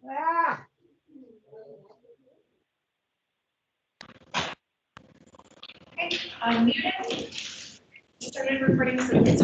Okay, unmuted. Started recording, so it's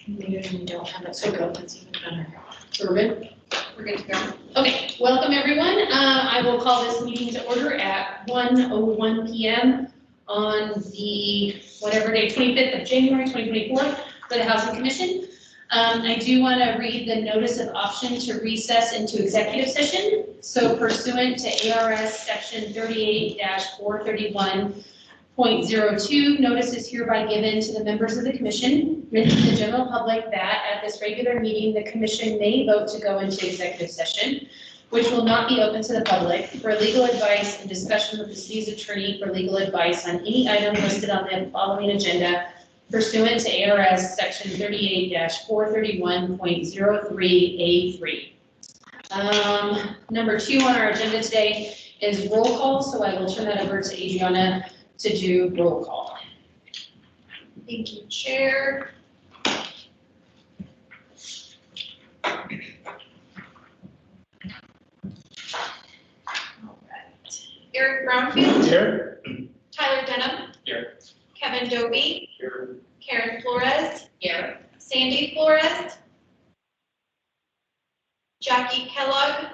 muted and we don't have it, so go. That's even better. So we're good? We're good to go. Okay, welcome everyone. I will call this meeting to order at 1:01 p.m. on the whatever day, 25th of January 2024 for the Housing Commission. I do want to read the notice of option to recess into executive session. So pursuant to ARS section 38-431.02, notice is hereby given to the members of the commission, written to the general public that at this regular meeting, the commission may vote to go into executive session, which will not be open to the public, for legal advice and discussion with the city's attorney for legal advice on any item listed on the following agenda pursuant to ARS section 38-431.03A3. Number 2 on our agenda today is roll call, so I will turn that over to Adriana to do roll call. Thank you, Chair. Eric Brownfield. Here. Tyler Denham. Here. Kevin Dobie. Here. Karen Flores. Here. Sandy Flores. Jackie Kellogg.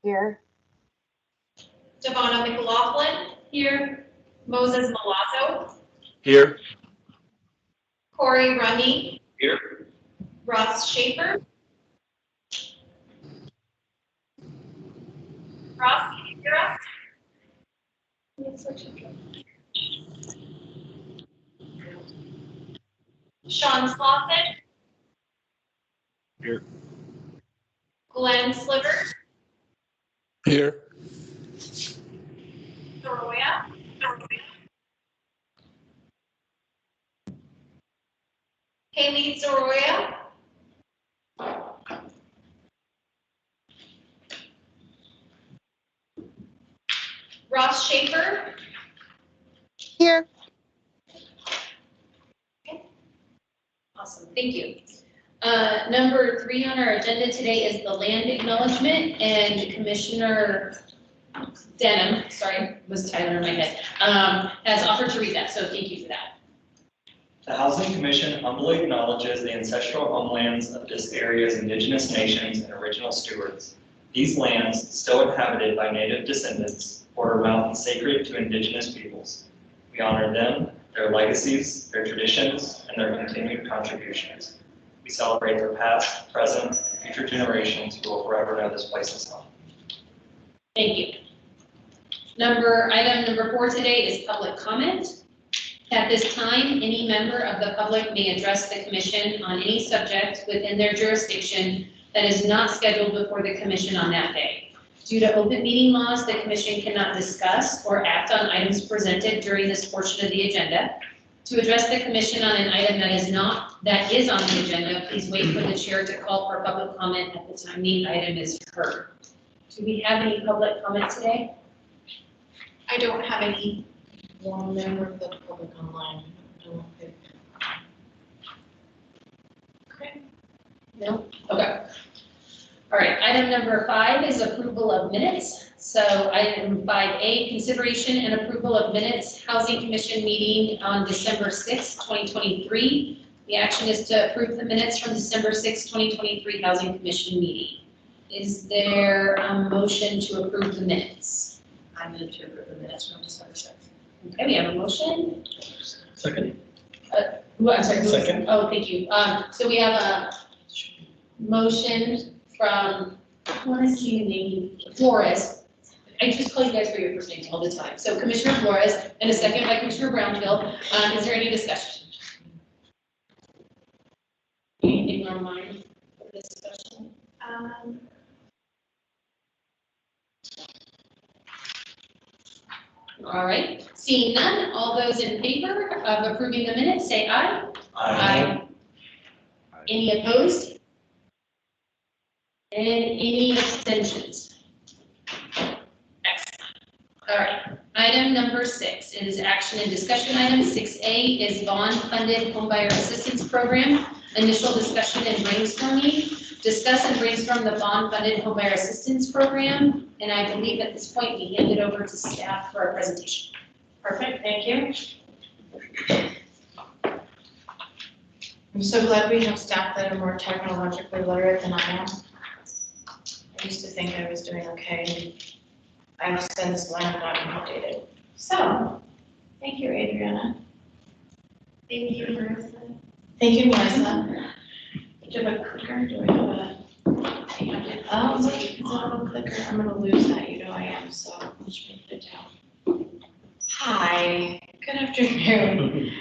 Here. Devonna McLaughlin. Here. Moses Milazzo. Here. Corey Rumney. Here. Ross Schaefer. Ross, can you hear us? Sean Slauson. Here. Glenn Slivers. Here. Zoroya. Haley Zoroya. Ross Schaefer. Here. Awesome, thank you. Number 3 on our agenda today is the land acknowledgement, and Commissioner Denham, sorry, was Tyler in my head, has offered to read that, so thank you for that. The Housing Commission humbly acknowledges the ancestral homelands of this area's indigenous nations and original stewards. These lands, still inhabited by native descendants, border mountains sacred to indigenous peoples. We honor them, their legacies, their traditions, and their continued contributions. We celebrate their past, present, and future generations who will forever know this place as home. Thank you. Item number 4 today is public comment. At this time, any member of the public may address the commission on any subject within their jurisdiction that is not scheduled before the commission on that day. Due to open meeting laws, the commission cannot discuss or act on items presented during this portion of the agenda. To address the commission on an item that is on the agenda, please wait for the chair to call for public comment at the time the item is heard. Do we have any public comment today? I don't have any. One member of the public online. Okay. No? Okay. All right, item number 5 is approval of minutes. So item 5A, consideration and approval of minutes, Housing Commission meeting on December 6, 2023. The action is to approve the minutes from December 6, 2023 Housing Commission meeting. Is there a motion to approve the minutes? I move to approve the minutes from December 6. Okay, we have a motion. Second. I'm sorry. Second. Oh, thank you. So we have a motion from, I want to see the name, Flores. I just call you guys by your first names all the time. So Commissioner Flores and a second by Commissioner Brownfield. Is there any discussion? Anything on mind for this discussion? All right, seeing none, all those in favor of approving the minutes, say aye. Aye. Any opposed? And any abstentions? Excellent. All right, item number 6 is action and discussion item. 6A is bond funded homebuyer assistance program, initial discussion and brainstorming. discuss and brainstorm the bond-funded homebuyer assistance program. And I believe at this point, we hand it over to staff for a presentation. Perfect, thank you. I'm so glad we have staff that are more technologically literate than I am. I used to think I was doing okay. I've since learned that I'm outdated. So, thank you, Adriana. Thank you, Marissa. Thank you, Melissa. Do you have a clicker? Do I have a? Oh, look, it's a little clicker. I'm gonna lose that, you know I am, so I'll just put it down. Hi, good afternoon.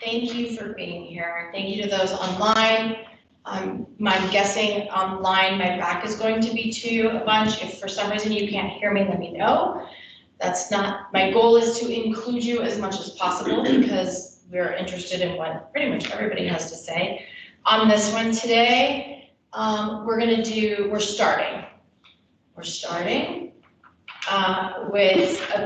Thank you for being here. Thank you to those online. I'm guessing online my back is going to be to you a bunch. If for some reason you can't hear me, let me know. That's not, my goal is to include you as much as possible because we're interested in what pretty much everybody has to say. On this one today, we're starting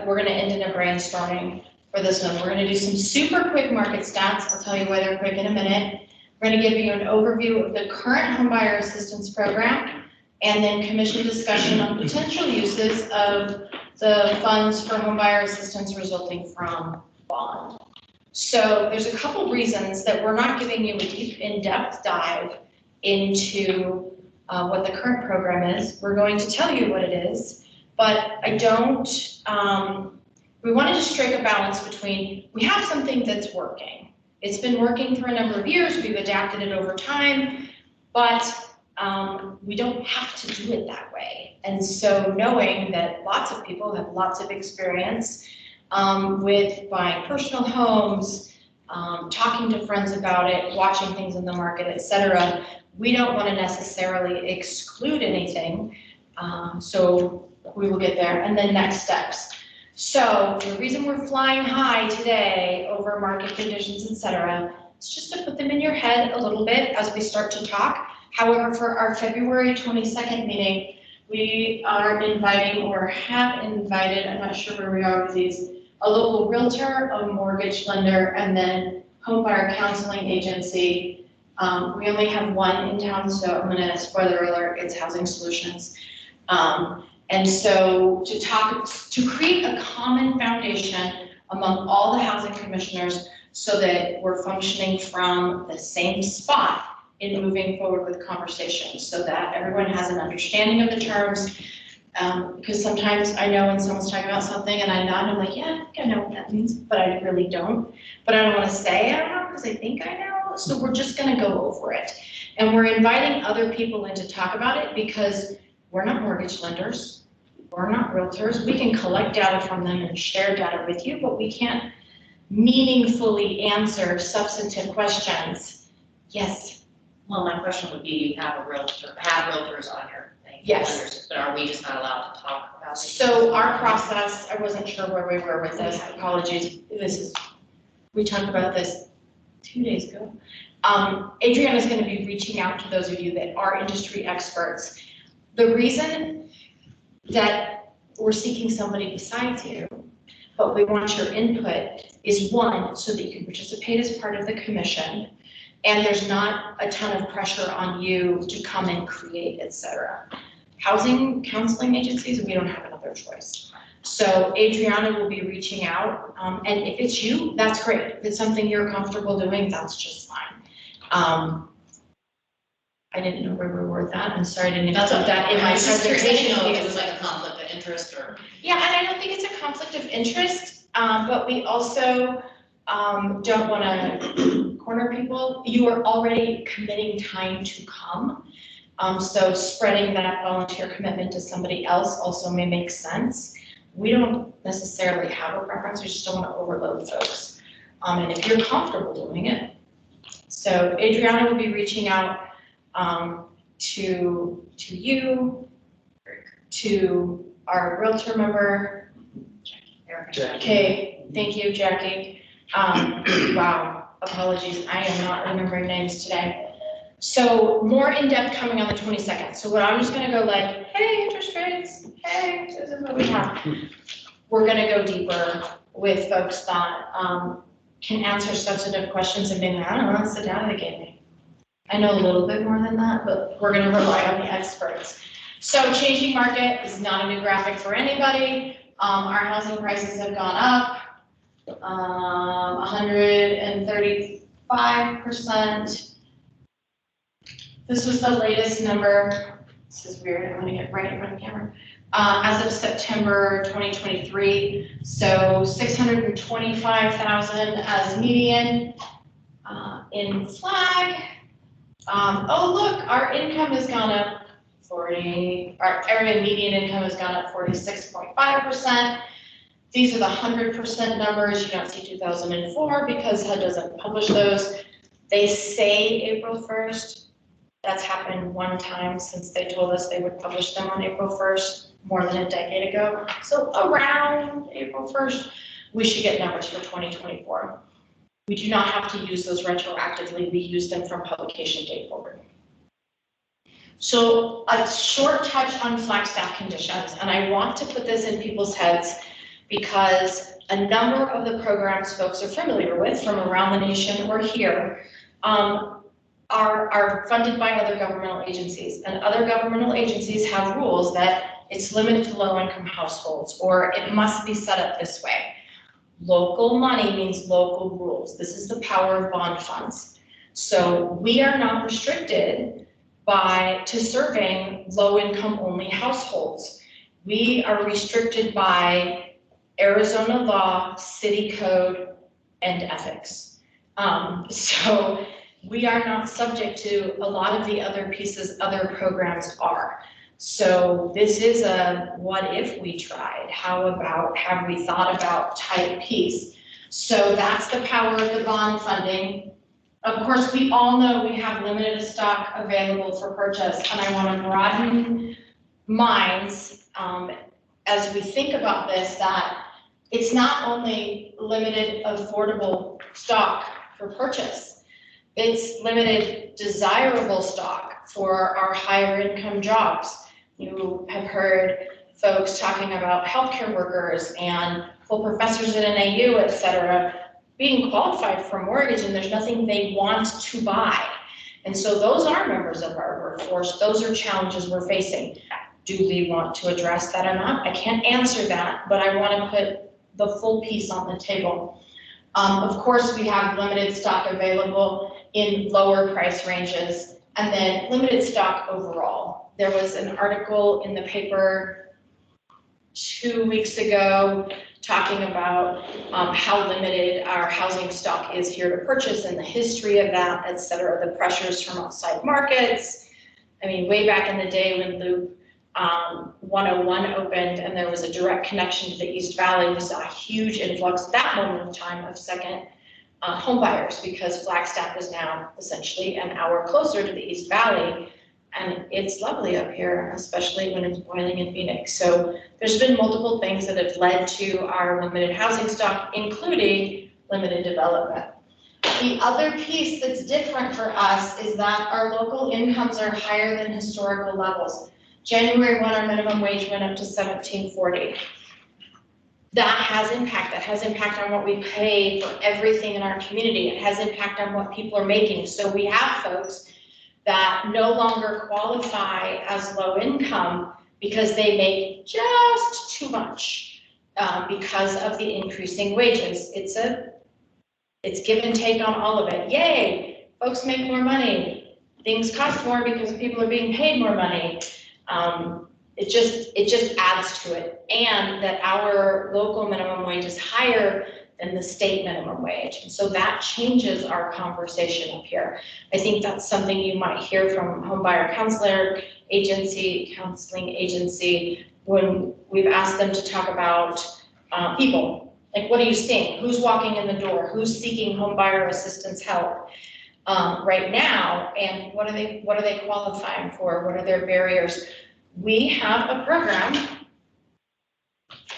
we're gonna end in a brainstorming for this one. We're gonna do some super quick market stats. I'll tell you why they're quick in a minute. We're gonna give you an overview of the current homebuyer assistance program and then commission discussion on potential uses of the funds for homebuyer assistance resulting from bond. So there's a couple reasons that we're not giving you a deep in-depth dive into what the current program is. We're going to tell you what it is, but we wanted to strike a balance between, we have something that's working. It's been working for a number of years, we've adapted it over time, but we don't have to do it that way. And so knowing that lots of people have lots of experience with buying personal homes, talking to friends about it, watching things in the market, et cetera, we don't want to necessarily exclude anything. So we will get there. And then next steps. So the reason we're flying high today over market conditions, et cetera, is just to put them in your head a little bit as we start to talk. However, for our February 22nd meeting, we are inviting or have invited, I'm not sure where we are with these, a local realtor, a mortgage lender, and then homebuyer counseling agency. We only have one in town, so I'm gonna, spoiler alert, it's Housing Solutions. And so to create a common foundation among all the housing commissioners so that we're functioning from the same spot in moving forward with conversations so that everyone has an understanding of the terms. Because sometimes I know when someone's talking about something and I nod, I'm like, yeah, I think I know what that means, but I really don't. But I don't want to say I don't know because I think I know. So we're just going to go over it. And we're inviting other people in to talk about it because we're not mortgage lenders. We're not realtors. We can collect data from them and share data with you, but we can't meaningfully answer substantive questions. Yes. Well, my question would be, you have realtors on your thing. Yes. Lenders, but are we just not allowed to talk about it? So our process, I wasn't sure where we were with this, apologies. We talked about this 2 days ago. Adriana is going to be reaching out to those of you that are industry experts. The reason that we're seeking somebody besides you, but we want your input is one, so that you can participate as part of the commission. And there's not a ton of pressure on you to come and create, et cetera. Housing counseling agencies, we don't have another choice. So Adriana will be reaching out, and if it's you, that's great. If it's something you're comfortable doing, that's just fine. I didn't know where we were with that. I'm sorry, I didn't even put that in my presentation. I it was like a conflict of interest or. Yeah, and I don't think it's a conflict of interest, but we also don't want to corner people. You are already committing time to come. So spreading that volunteer commitment to somebody else also may make sense. We don't necessarily have a preference, we just don't want to overload folks. And if you're comfortable doing it. So Adriana will be reaching out to you, to our realtor member. Jackie. Okay, thank you, Jackie. Wow, apologies, I am not remembering names today. So more in-depth coming on the 22nd. So what I'm just gonna go like, hey, interest rates, hey, this is what we have. We're gonna go deeper with folks that can answer substantive questions and being like, I don't know, that's the data they gave me. I know a little bit more than that, but we're gonna rely on the experts. So changing market is not a new graphic for anybody. Our housing prices have gone up, 135%. This was the latest number. This is weird, I'm gonna get right in front of the camera. As of September 2023, so 625,000 as median in Flag. Oh, look, our income has gone up our area median income has gone up 46.5%. These are the 100% numbers. You don't see 2004 because HUD doesn't publish those. They say April 1st. That's happened one time since they told us they would publish them on April 1st, more than a decade ago. So around April 1st, we should get numbers for 2024. We do not have to use those retroactively. We use them from publication date forward. So a short touch on Flagstaff conditions, and I want to put this in people's heads because a number of the programs folks are familiar with from around the nation or here are funded by other governmental agencies, and other governmental agencies have rules that it's limited to low-income households, or it must be set up this way. Local money means local rules. This is the power of bond funds. So we are not restricted to serving low-income only households. We are restricted by Arizona law, city code, and ethics. So we are not subject to a lot of the other pieces other programs are. So this is a what if we tried, how about, have we thought about type piece. So that's the power of the bond funding. Of course, we all know we have limited stock available for purchase, and I want to broaden minds as we think about this, that it's not only limited affordable stock for purchase, it's limited desirable stock for our higher income jobs. You have heard folks talking about healthcare workers and full professors at NAU, et cetera, being qualified for mortgage, and there's nothing they want to buy. And so those are members of our workforce. Those are challenges we're facing. Do we want to address that or not? I can't answer that, but I want to put the full piece on the table. Of course, we have limited stock available in lower price ranges, and then limited stock overall. There was an article in the paper 2 weeks ago talking about how limited our housing stock is here to purchase and the history of that, et cetera, the pressures from outside markets. I mean, way back in the day when Loop 101 opened and there was a direct connection to the East Valley, we saw a huge influx at that moment of time of second home buyers, because Flagstaff is now essentially an hour closer to the East Valley. And it's lovely up here, especially when it's boiling in Phoenix. So there's been multiple things that have led to our limited housing stock, including limited development. The other piece that's different for us is that our local incomes are higher than historical levels. January 1, our minimum wage went up to $17.40. That has impact. That has impact on what we pay for everything in our community. It has impact on what people are making. So we have folks that no longer qualify as low income because they make just too much because of the increasing wages. It's give and take on all of it. Yay, folks make more money. Things cost more because people are being paid more money. It just adds to it. And that our local minimum wage is higher than the state minimum wage. And so that changes our conversation up here. I think that's something you might hear from homebuyer counseling agency, when we've asked them to talk about people. Like, what are you seeing? Who's walking in the door? Who's seeking homebuyer assistance help right now? And what are they qualifying for? What are their barriers? We have a program.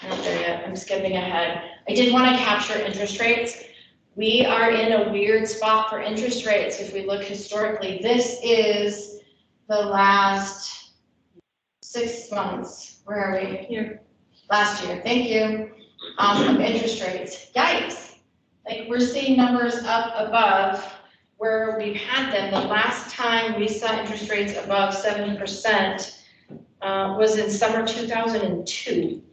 I'm not there yet, I'm skipping ahead. I did want to capture interest rates. We are in a weird spot for interest rates. If we look historically, this is the last 6 months. Where are we? Here. Last year, thank you, of interest rates. Yikes. Like, we're seeing numbers up above where we've had them, the last time we saw interest rates above 7% was in summer 2002.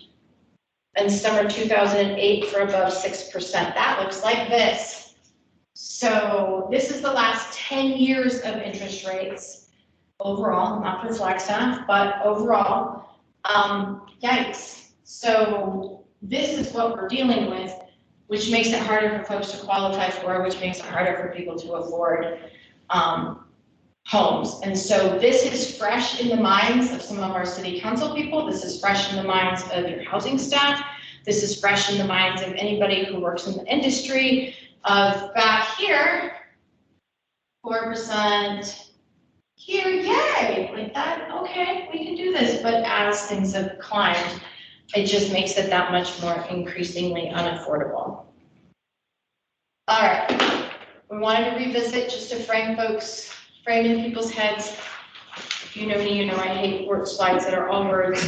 And summer 2008 for above 6%. That looks like this. So this is the last 10 years of interest rates overall, not for Flagstaff, but overall. Yikes. So this is what we're dealing with, which makes it harder for folks to qualify for, which makes it harder for people to afford homes. And so this is fresh in the minds of some of our city council people. This is fresh in the minds of your housing staff. This is fresh in the minds of anybody who works in the industry. Back here, 4% here, yay, like that, okay, we can do this. But as things have climbed, it just makes it that much more increasingly unaffordable. All right, we wanted to revisit just to frame in people's heads. If you know me, you know I hate word slides that are all words.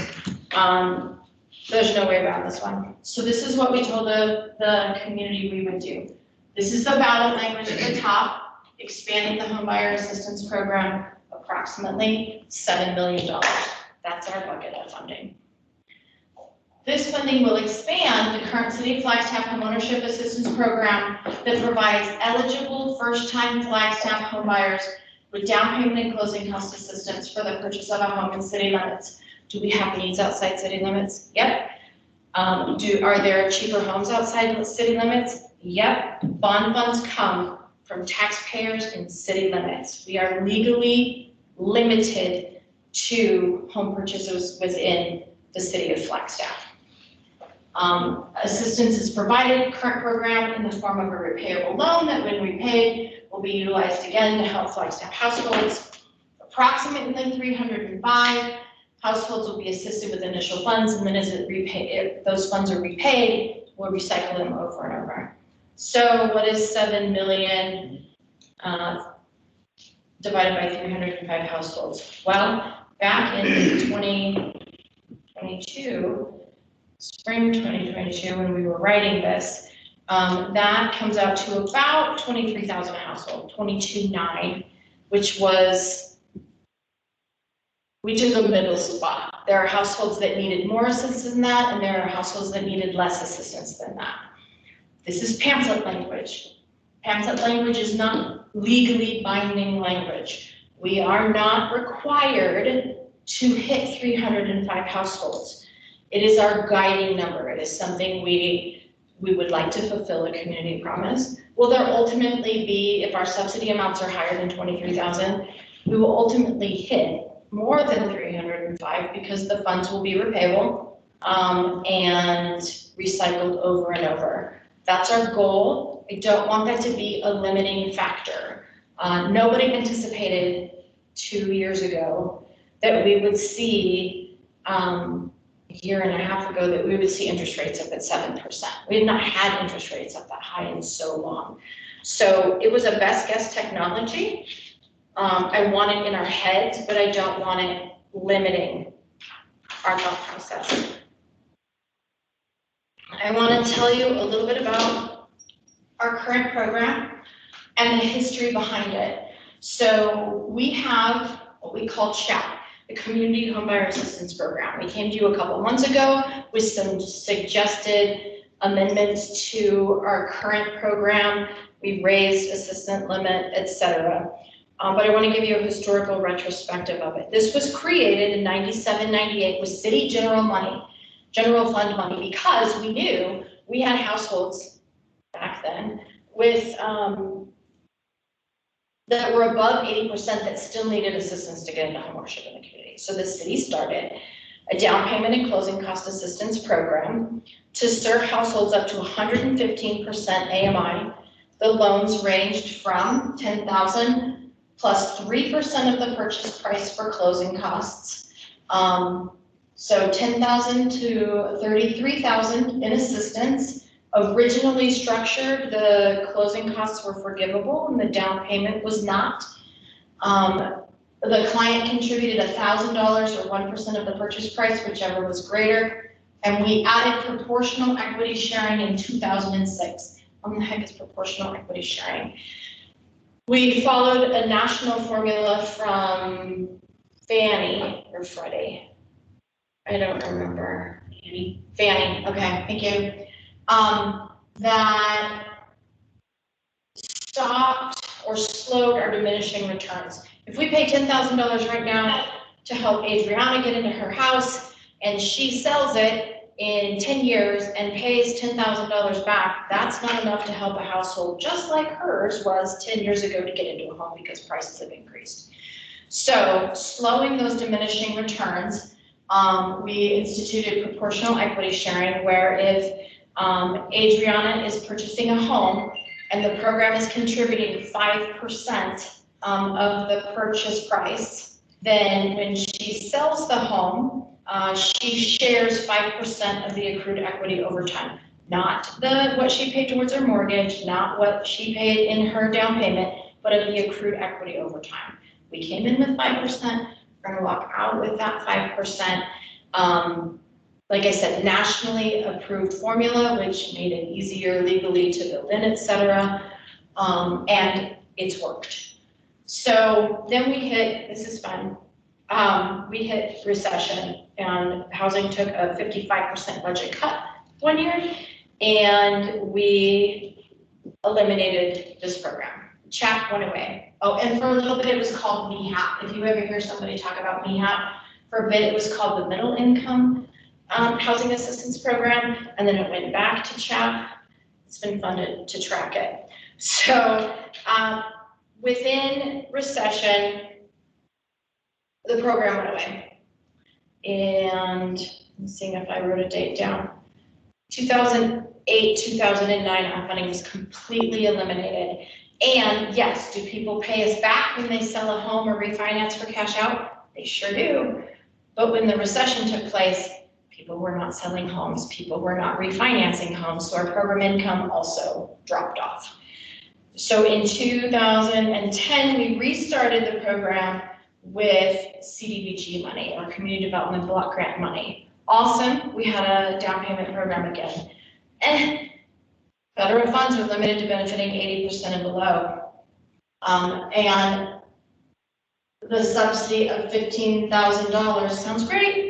There's no way around this one. So this is what we told the community we would do. This is the ballot language at the top, expanding the homebuyer assistance program, approximately $7 million. That's our bucket of funding. This funding will expand the current City of Flagstaff homeownership assistance program that provides eligible first-time Flagstaff homebuyers with down payment and closing cost assistance for the purchase of a home in city limits. Do we have needs outside city limits? Yep. Are there cheaper homes outside city limits? Yep. Bond funds come from taxpayers in city limits. We are legally limited to home purchases within the City of Flagstaff. Assistance is provided, current program, in the form of a repayable loan that when repaid will be utilized again to help Flagstaff households. Approximately 305 households will be assisted with initial funds, and then as if those funds are repaid, we'll recycle them over and over. So what is 7 million divided by 305 households? Well, back in 2022, spring 2022, when we were writing this, that comes out to about 23,000 a household, 22,900, which was, we took a middle spot. There are households that needed more assistance than that, and there are households that needed less assistance than that. This is pamphlet language. Pamphlet language is not legally binding language. We are not required to hit 305 households. It is our guiding number. It is something we would like to fulfill a community promise. Will there ultimately be, if our subsidy amounts are higher than 23,000, we will ultimately hit more than 305 because the funds will be repayable and recycled over and over. That's our goal. I don't want that to be a limiting factor. Nobody anticipated 2 years ago that we would see, a year and a half ago, that we would see interest rates up at 7%. We have not had interest rates up that high in so long. So it was a best guess technology. I want it in our heads, but I don't want it limiting our thought process. I want to tell you a little bit about our current program and the history behind it. So we have what we call CHAP, the Community Homebuyer Assistance Program. We came to you a couple months ago with some suggested amendments to our current program. We raised assistant limit, etc. But I want to give you a historical retrospective of it. This was created in 97, 98 with city general fund money, because we knew we had households back then with that were above 80% that still needed assistance to get into homeownership in the community. So the city started a down payment and closing cost assistance program to serve households up to 115% AMI. The loans ranged from $10,000 plus 3% of the purchase price for closing costs. So $10,000 to $33,000 in assistance. Originally structured, the closing costs were forgivable and the down payment was not. The client contributed $1,000 or 1% of the purchase price, whichever was greater. And we added proportional equity sharing in 2006. What the heck is proportional equity sharing? We followed a national formula from Fannie or Freddie. I don't remember. Fannie, okay, thank you. That stopped or slowed our diminishing returns. If we pay $10,000 right now to help Adriana get into her house and she sells it in 10 years and pays $10,000 back, that's not enough to help a household just like hers was 10 years ago to get into a home because prices have increased. So slowing those diminishing returns, we instituted proportional equity sharing where if Adriana is purchasing a home and the program is contributing 5% of the purchase price, then when she sells the home, she shares 5% of the accrued equity over time. Not what she paid towards her mortgage, not what she paid in her down payment, but of the accrued equity over time. We came in with 5%, we're gonna walk out with that 5%. Like I said, nationally approved formula, which made it easier legally to build in, et cetera, and it's worked. So then we hit, this is fun, we hit recession and housing took a 55% budget cut one year and we eliminated this program. CHAP went away. Oh, and for a little bit it was called MEHAP. If you ever hear somebody talk about MEHAP, for a bit it was called the Middle Income Housing Assistance Program, and then it went back to CHAP. It's been fun to track it. So within recession, the program went away. And I'm seeing if I wrote a date down. 2008, 2009, our funding was completely eliminated. And yes, do people pay us back when they sell a home or refinance for cash out? They sure do. But when the recession took place, people were not selling homes, people were not refinancing homes, so our program income also dropped off. So in 2010, we restarted the program with CDBG money, or Community Development Block Grant money. Awesome, we had a down payment program again. And federal funds are limited to benefiting 80% and below. And the subsidy of $15,000 sounds great.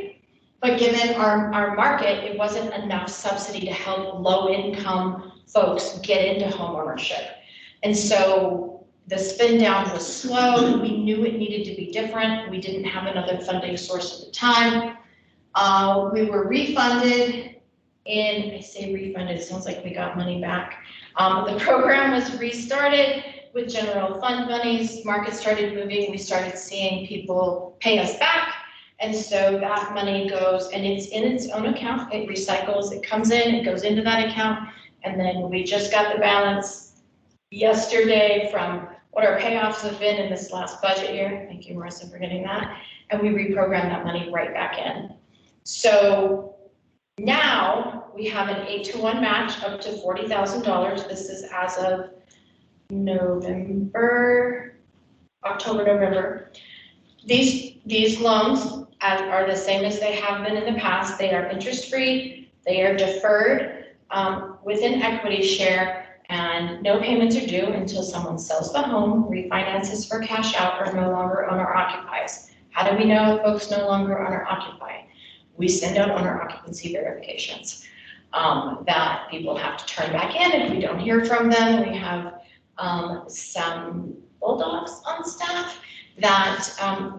But given our market, it wasn't enough subsidy to help low-income folks get into homeownership. And so the spin down was slow. We knew it needed to be different. We didn't have another funding source at the time. We were refunded I say refunded, it sounds like we got money back. The program was restarted with general fund monies. Market started moving. We started seeing people pay us back. And so that money goes, and it's in its own account, it recycles, it comes in, it goes into that account, and then we just got the balance yesterday from what our payoffs have been in this last budget year. Thank you, Marissa, for getting that. And we reprogrammed that money right back in. So now we have an 8-to-1 match up to $40,000. This is as of October, November. These loans are the same as they have been in the past. They are interest-free, they are deferred with an equity share, and no payments are due until someone sells the home, refinances for cash out, or no longer owner occupies. How do we know if folks no longer owner occupy? We send out owner occupancy verifications that people have to turn back in if we don't hear from them. We have some bulldogs on staff that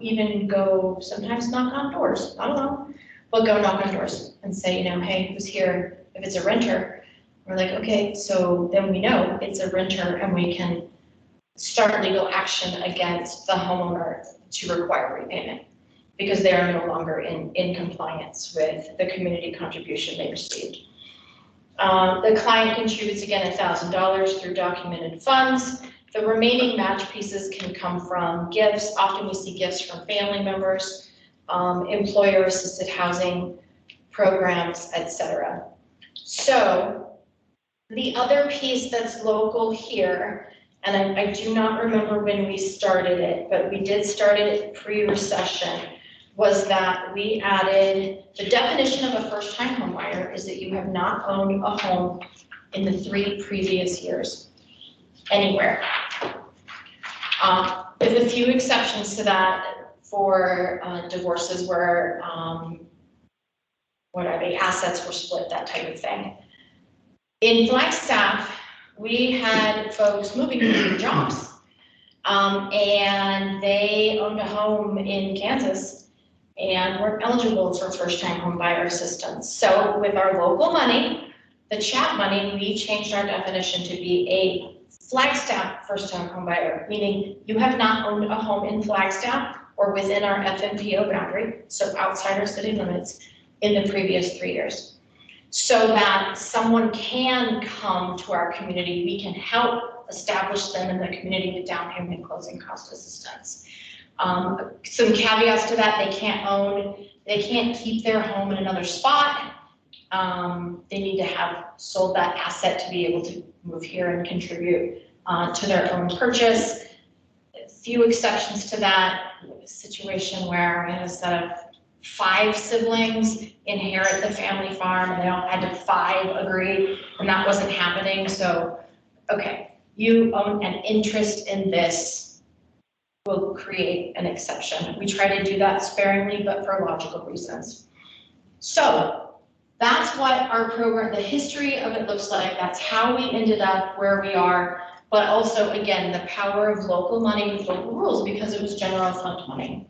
even go sometimes knock on doors, not alone, but go knock on doors and say, you know, hey, who's here? If it's a renter, we're like, okay, so then we know it's a renter and we can start legal action against the homeowner to require repayment because they are no longer in compliance with the community contribution they received. The client contributes again $1,000 through documented funds. The remaining match pieces can come from gifts. Often we see gifts from family members, employer assisted housing programs, etc. So the other piece that's local here, and I do not remember when we started it, but we did start it pre-recession, was that we added the definition of a first-time homebuyer is that you have not owned a home in the 3 previous years anywhere. With a few exceptions to that for divorces where, what are they, assets were split, that type of thing. In Flagstaff, we had folks moving between jobs. And they owned a home in Kansas and weren't eligible for first-time home buyer assistance. So with our local money, the CHAP money, we changed our definition to be a Flagstaff first-time home buyer, meaning you have not owned a home in Flagstaff or within our FMPO boundary, so outside our city limits, in the previous 3 years. So that someone can come to our community, we can help establish them in the community with down payment and closing cost assistance. Some caveats to that: they can't keep their home in another spot. They need to have sold that asset to be able to move here and contribute to their own purchase. A few exceptions to that: a situation where we had a set of 5 siblings inherit the family farm and they all had to 5 agree, and that wasn't happening. So, okay, you own an interest in this, will create an exception. We try to do that sparingly, but for logical reasons. So that's what our program, the history of it looks like. That's how we ended up where we are, but also, again, the power of local money with local rules, because it was general fund money.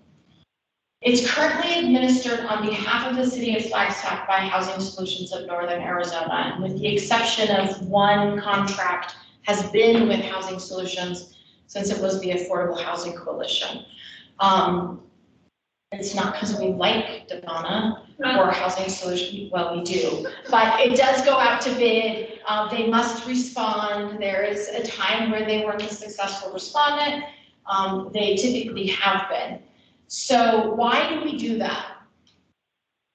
It's currently administered on behalf of the city of Flagstaff by Housing Solutions of Northern Arizona, and with the exception of one contract, has been with Housing Solutions since it was the Affordable Housing Coalition. It's not because we like Devonna or Housing Solutions, well, we do, but it does go out to bid. They must respond. There is a time where they weren't a successful respondent. They typically have been. So why do we do that?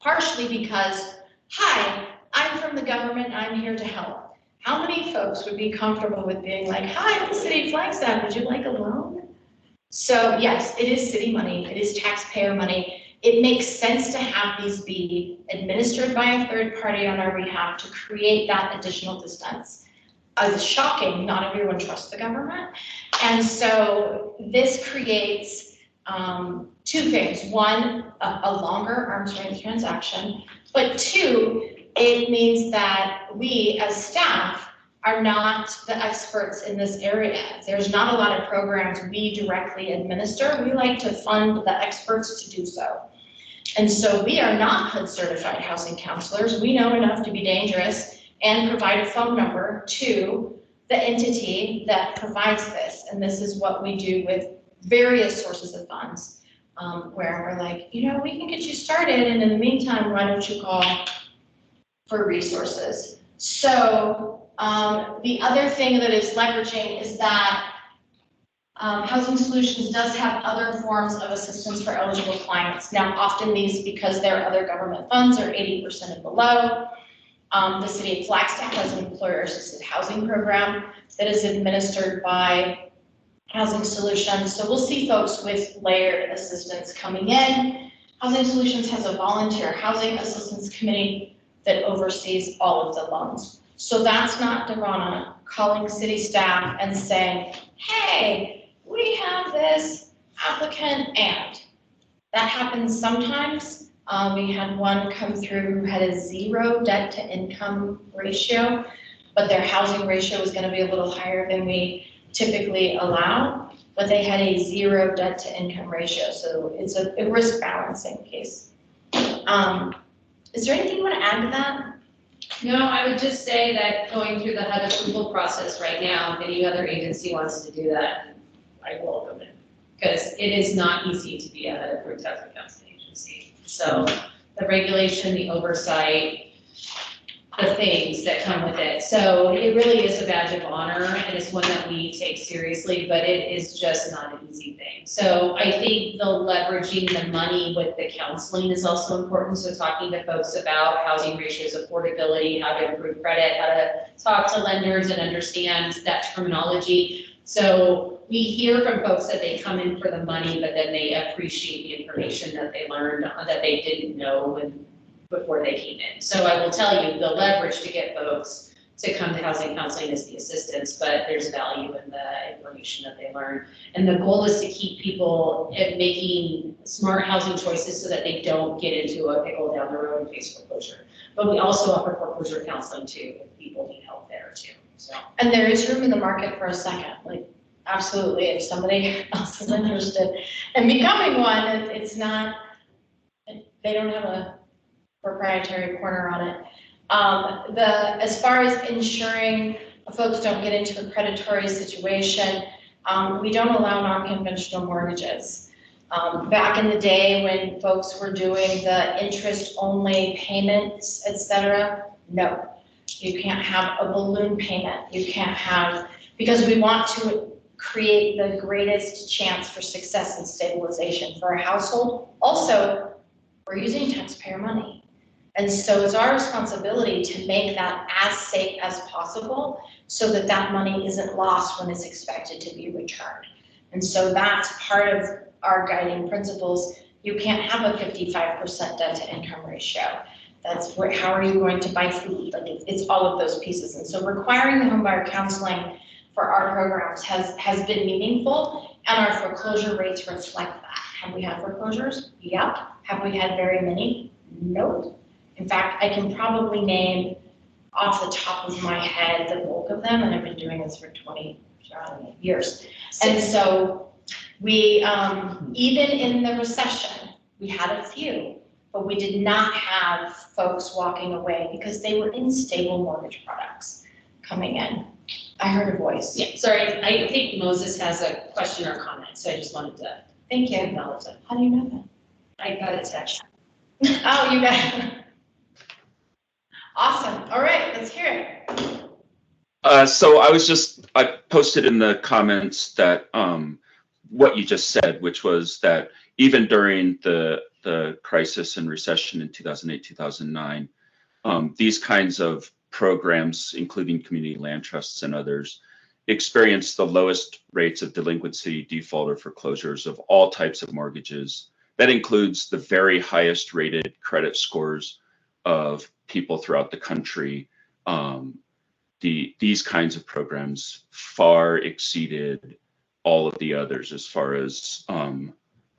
Partially because, hi, I'm from the government, I'm here to help. How many folks would be comfortable with being like, hi, I'm the city of Flagstaff, would you like a loan? So yes, it is city money, it is taxpayer money. It makes sense to have these be administered by a third party on our behalf to create that additional distance. It's shocking, not everyone trusts the government. And so this creates 2 things. One, a longer arm's length transaction, but 2, it means that we as staff are not the experts in this area. There's not a lot of programs we directly administer. We like to fund the experts to do so. And so we are not HUD certified housing counselors. We know enough to be dangerous and provide a phone number to the entity that provides this. And this is what we do with various sources of funds, where we're like, you know, we can get you started, and in the meantime, why don't you call for resources? So the other thing that is leveraging is that Housing Solutions does have other forms of assistance for eligible clients. Now, often these, because their other government funds are 80% and below. The city of Flagstaff has an employer assisted housing program that is administered by Housing Solutions. So we'll see folks with layered assistance coming in. Housing Solutions has a volunteer housing assistance committee that oversees all of the loans. So that's not Devonna calling city staff and saying, hey, we have this applicant, and that happens sometimes. We had one come through who had a 0 debt to income ratio, but their housing ratio was going to be a little higher than we typically allow, but they had a 0 debt to income ratio. So it's a risk balancing case. Is there anything you want to add to that? No, I would just say that going through the HUD approval process right now, if any other agency wants to do that, I welcome it. Because it is not easy to be a HUD approved housing counseling agency. So the regulation, the oversight, the things that come with it. So it really is a badge of honor, and it's one that we take seriously, but it is just not an easy thing. So I think the leveraging the money with the counseling is also important. So talking to folks about housing ratios, affordability, how to improve credit, how to talk to lenders and understand that terminology. So we hear from folks that they come in for the money, but then they appreciate the information that they learned that they didn't know before they came in. So I will tell you, the leverage to get folks to come to housing counseling as the assistance, but there's value in the information that they learn. And the goal is to keep people making smart housing choices so that they don't get into a pickle down the road and face foreclosure. But we also offer foreclosure counseling too, if people need help there too, so. And there is room in the market for a second, like, absolutely, if somebody else is interested in becoming one, it's not, they don't have a proprietary corner on it. As far as ensuring folks don't get into a predatory situation, we don't allow non-conventional mortgages. Back in the day when folks were doing the interest-only payments, et cetera, no. You can't have a balloon payment. You can't have, because we want to create the greatest chance for success and stabilization for a household. Also, we're using taxpayer money. And so it's our responsibility to make that as safe as possible so that that money isn't lost when it's expected to be returned. And so that's part of our guiding principles. You can't have a 55% debt to income ratio. That's where, how are you going to buy food? Like it's all of those pieces. And so requiring the homebuyer counseling for our programs has been meaningful, and our foreclosure rates reflect that. Have we had foreclosures? Yep. Have we had very many? Nope. In fact, I can probably name off the top of my head the bulk of them, and I've been doing this for 20 years. And so we, even in the recession, we had a few, but we did not have folks walking away because they were in stable mortgage products coming in. I heard a voice. Yeah, sorry, I think Moses has a question or comment, so I just wanted to Thank you. acknowledge that. How do you know I got a text. that? Oh, you got it. Awesome. All right, let's hear it. So I posted in the comments that what you just said, which was that even during the crisis and recession in 2008, 2009, these kinds of programs, including community land trusts and others, experienced the lowest rates of delinquency, default, or foreclosures of all types of mortgages. That includes the very highest rated credit scores of people throughout the country. These kinds of programs far exceeded all of the others as far as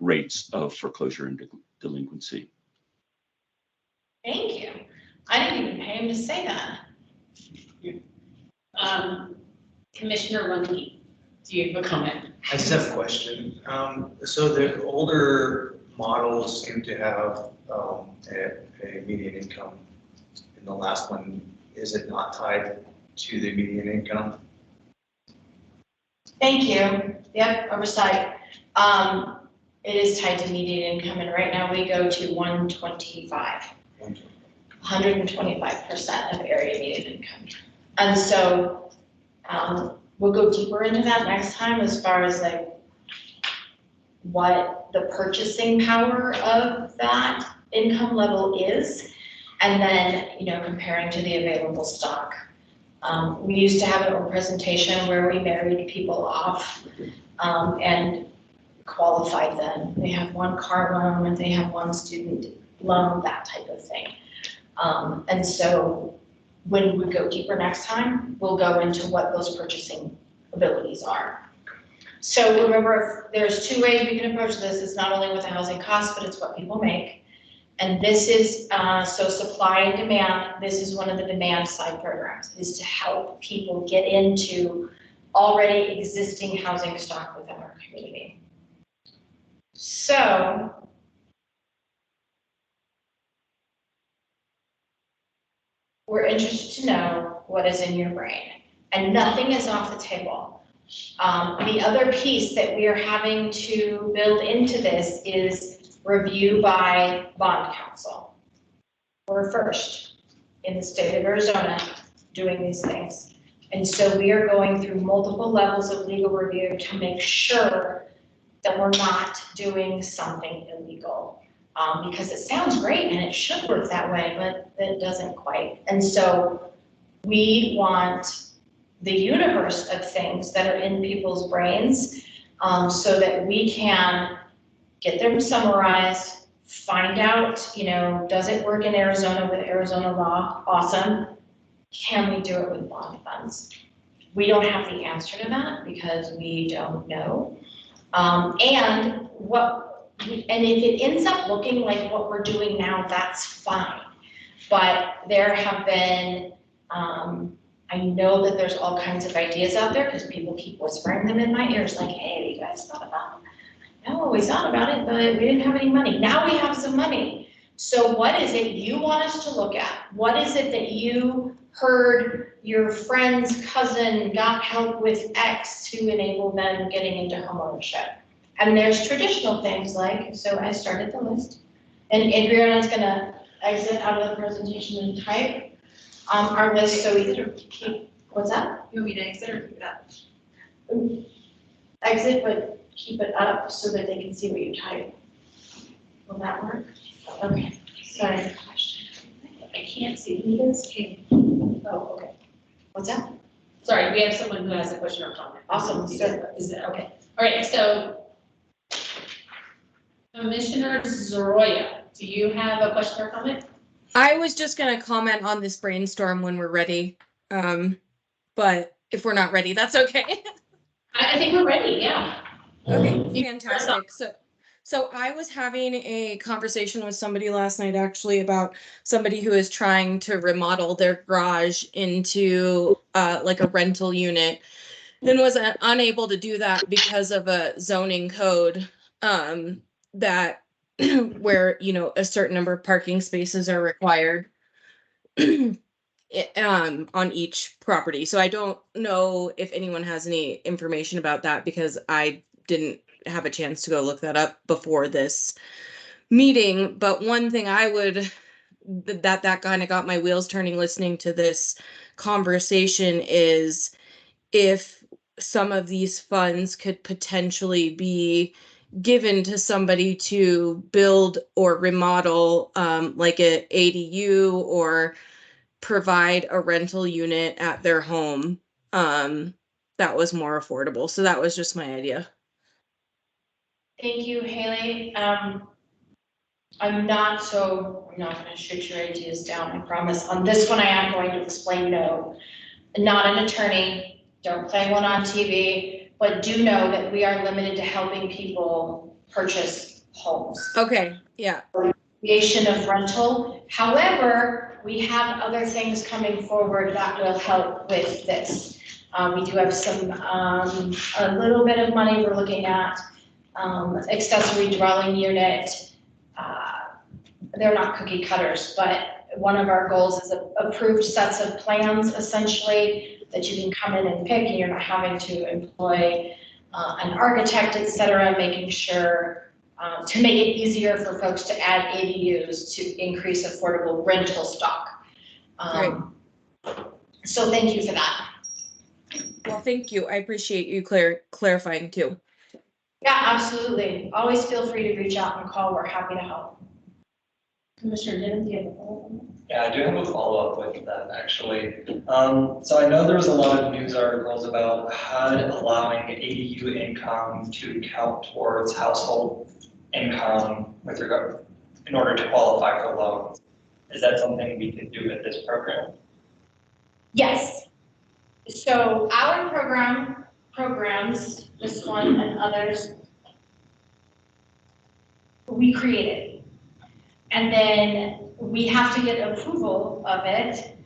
rates of foreclosure and delinquency. Thank you. I didn't even pay him to say that. Commissioner Runge, do you have a comment? I just have a question. So the older models seem to have a median income. In the last one, is it not tied to the median income? Thank you. Yep, oversight. It is tied to median income, and right now we go to 125. 125% of area median income. And so we'll go deeper into that next time as far as like what the purchasing power of that income level is, and then, you know, comparing to the available stock. We used to have an old presentation where we married people off and qualified them. They have one car loan, and they have one student loan, that type of thing. And so when we go deeper next time, we'll go into what those purchasing abilities are. So remember, there's two ways we can approach this. It's not only with the housing costs, but it's what people make. And this is, so supply and demand, this is one of the demand side programs, is to help people get into already existing housing stock within our community. So, we're interested to know what is in your brain, and nothing is off the table. The other piece that we are having to build into this is review by bond counsel. We're first in the state of Arizona doing these things. And so we are going through multiple levels of legal review to make sure that we're not doing something illegal. Because it sounds great and it should work that way, but it doesn't quite. And so we want the universe of things that are in people's brains so that we can get them summarized, find out, you know, does it work in Arizona with Arizona law? Awesome. can we do it with bond funds? We don't have the answer to that because we don't know. And if it ends up looking like what we're doing now, that's fine. But there have been, I know that there's all kinds of ideas out there because people keep whispering them in my ears like, hey, you guys thought about it? No, we thought about it, but we didn't have any money. Now we have some money. So what is it you want us to look at? What is it that you heard your friend's cousin got help with X to enable them getting into homeownership? And there's traditional things like, so I started the list, and Adriana's gonna exit out of the presentation and type our list, so we keep, what's that? You want me to exit or keep it up? Exit, but keep it up so that they can see what you type. Will that work? Okay, sorry. I can't see who this is. Oh, okay. What's that? Sorry, we have someone who has a question or comment. Awesome. Is that okay? All right, so Commissioner Zoroya, do you have a question or comment? I was just gonna comment on this brainstorm when we're ready. But if we're not ready, that's okay. I think we're ready, yeah. Okay, fantastic. So I was having a conversation with somebody last night actually about somebody who is trying to remodel their garage into like a rental unit and was unable to do that because of a zoning code that where, you know, a certain number of parking spaces are required on each property. So I don't know if anyone has any information about that because I didn't have a chance to go look that up before this meeting. But one thing I would that kind of got my wheels turning listening to this conversation is if some of these funds could potentially be given to somebody to build or remodel like a ADU or provide a rental unit at their home that was more affordable. So that was just my idea. Thank you, Haley. I'm not gonna shoot your ideas down, I promise. On this one, I am going to explain no. Not an attorney, don't play one on TV, but do know that we are limited to helping people purchase homes. Okay, yeah. Creation of rental. However, we have other things coming forward that will help with this. We do have some, a little bit of money we're looking at, accessory dwelling unit. They're not cookie cutters, but one of our goals is approved sets of plans essentially that you can come in and pick and you're not having to employ an architect, et cetera, making sure to make it easier for folks to add ADUs to increase affordable rental stock. So thank you for that. Well, thank you. I appreciate you clarifying too. Yeah, absolutely. Always feel free to reach out and call. We're happy to help. Commissioner Denham, do you have a follow-up? Yeah, I do have a follow-up with that, actually. So I know there was a lot of news articles about HUD allowing ADU income to count towards household income with regard, in order to qualify for loans. Is that something we can do with this program? Yes. So our programs, this one and others, we created. And then we have to get approval of it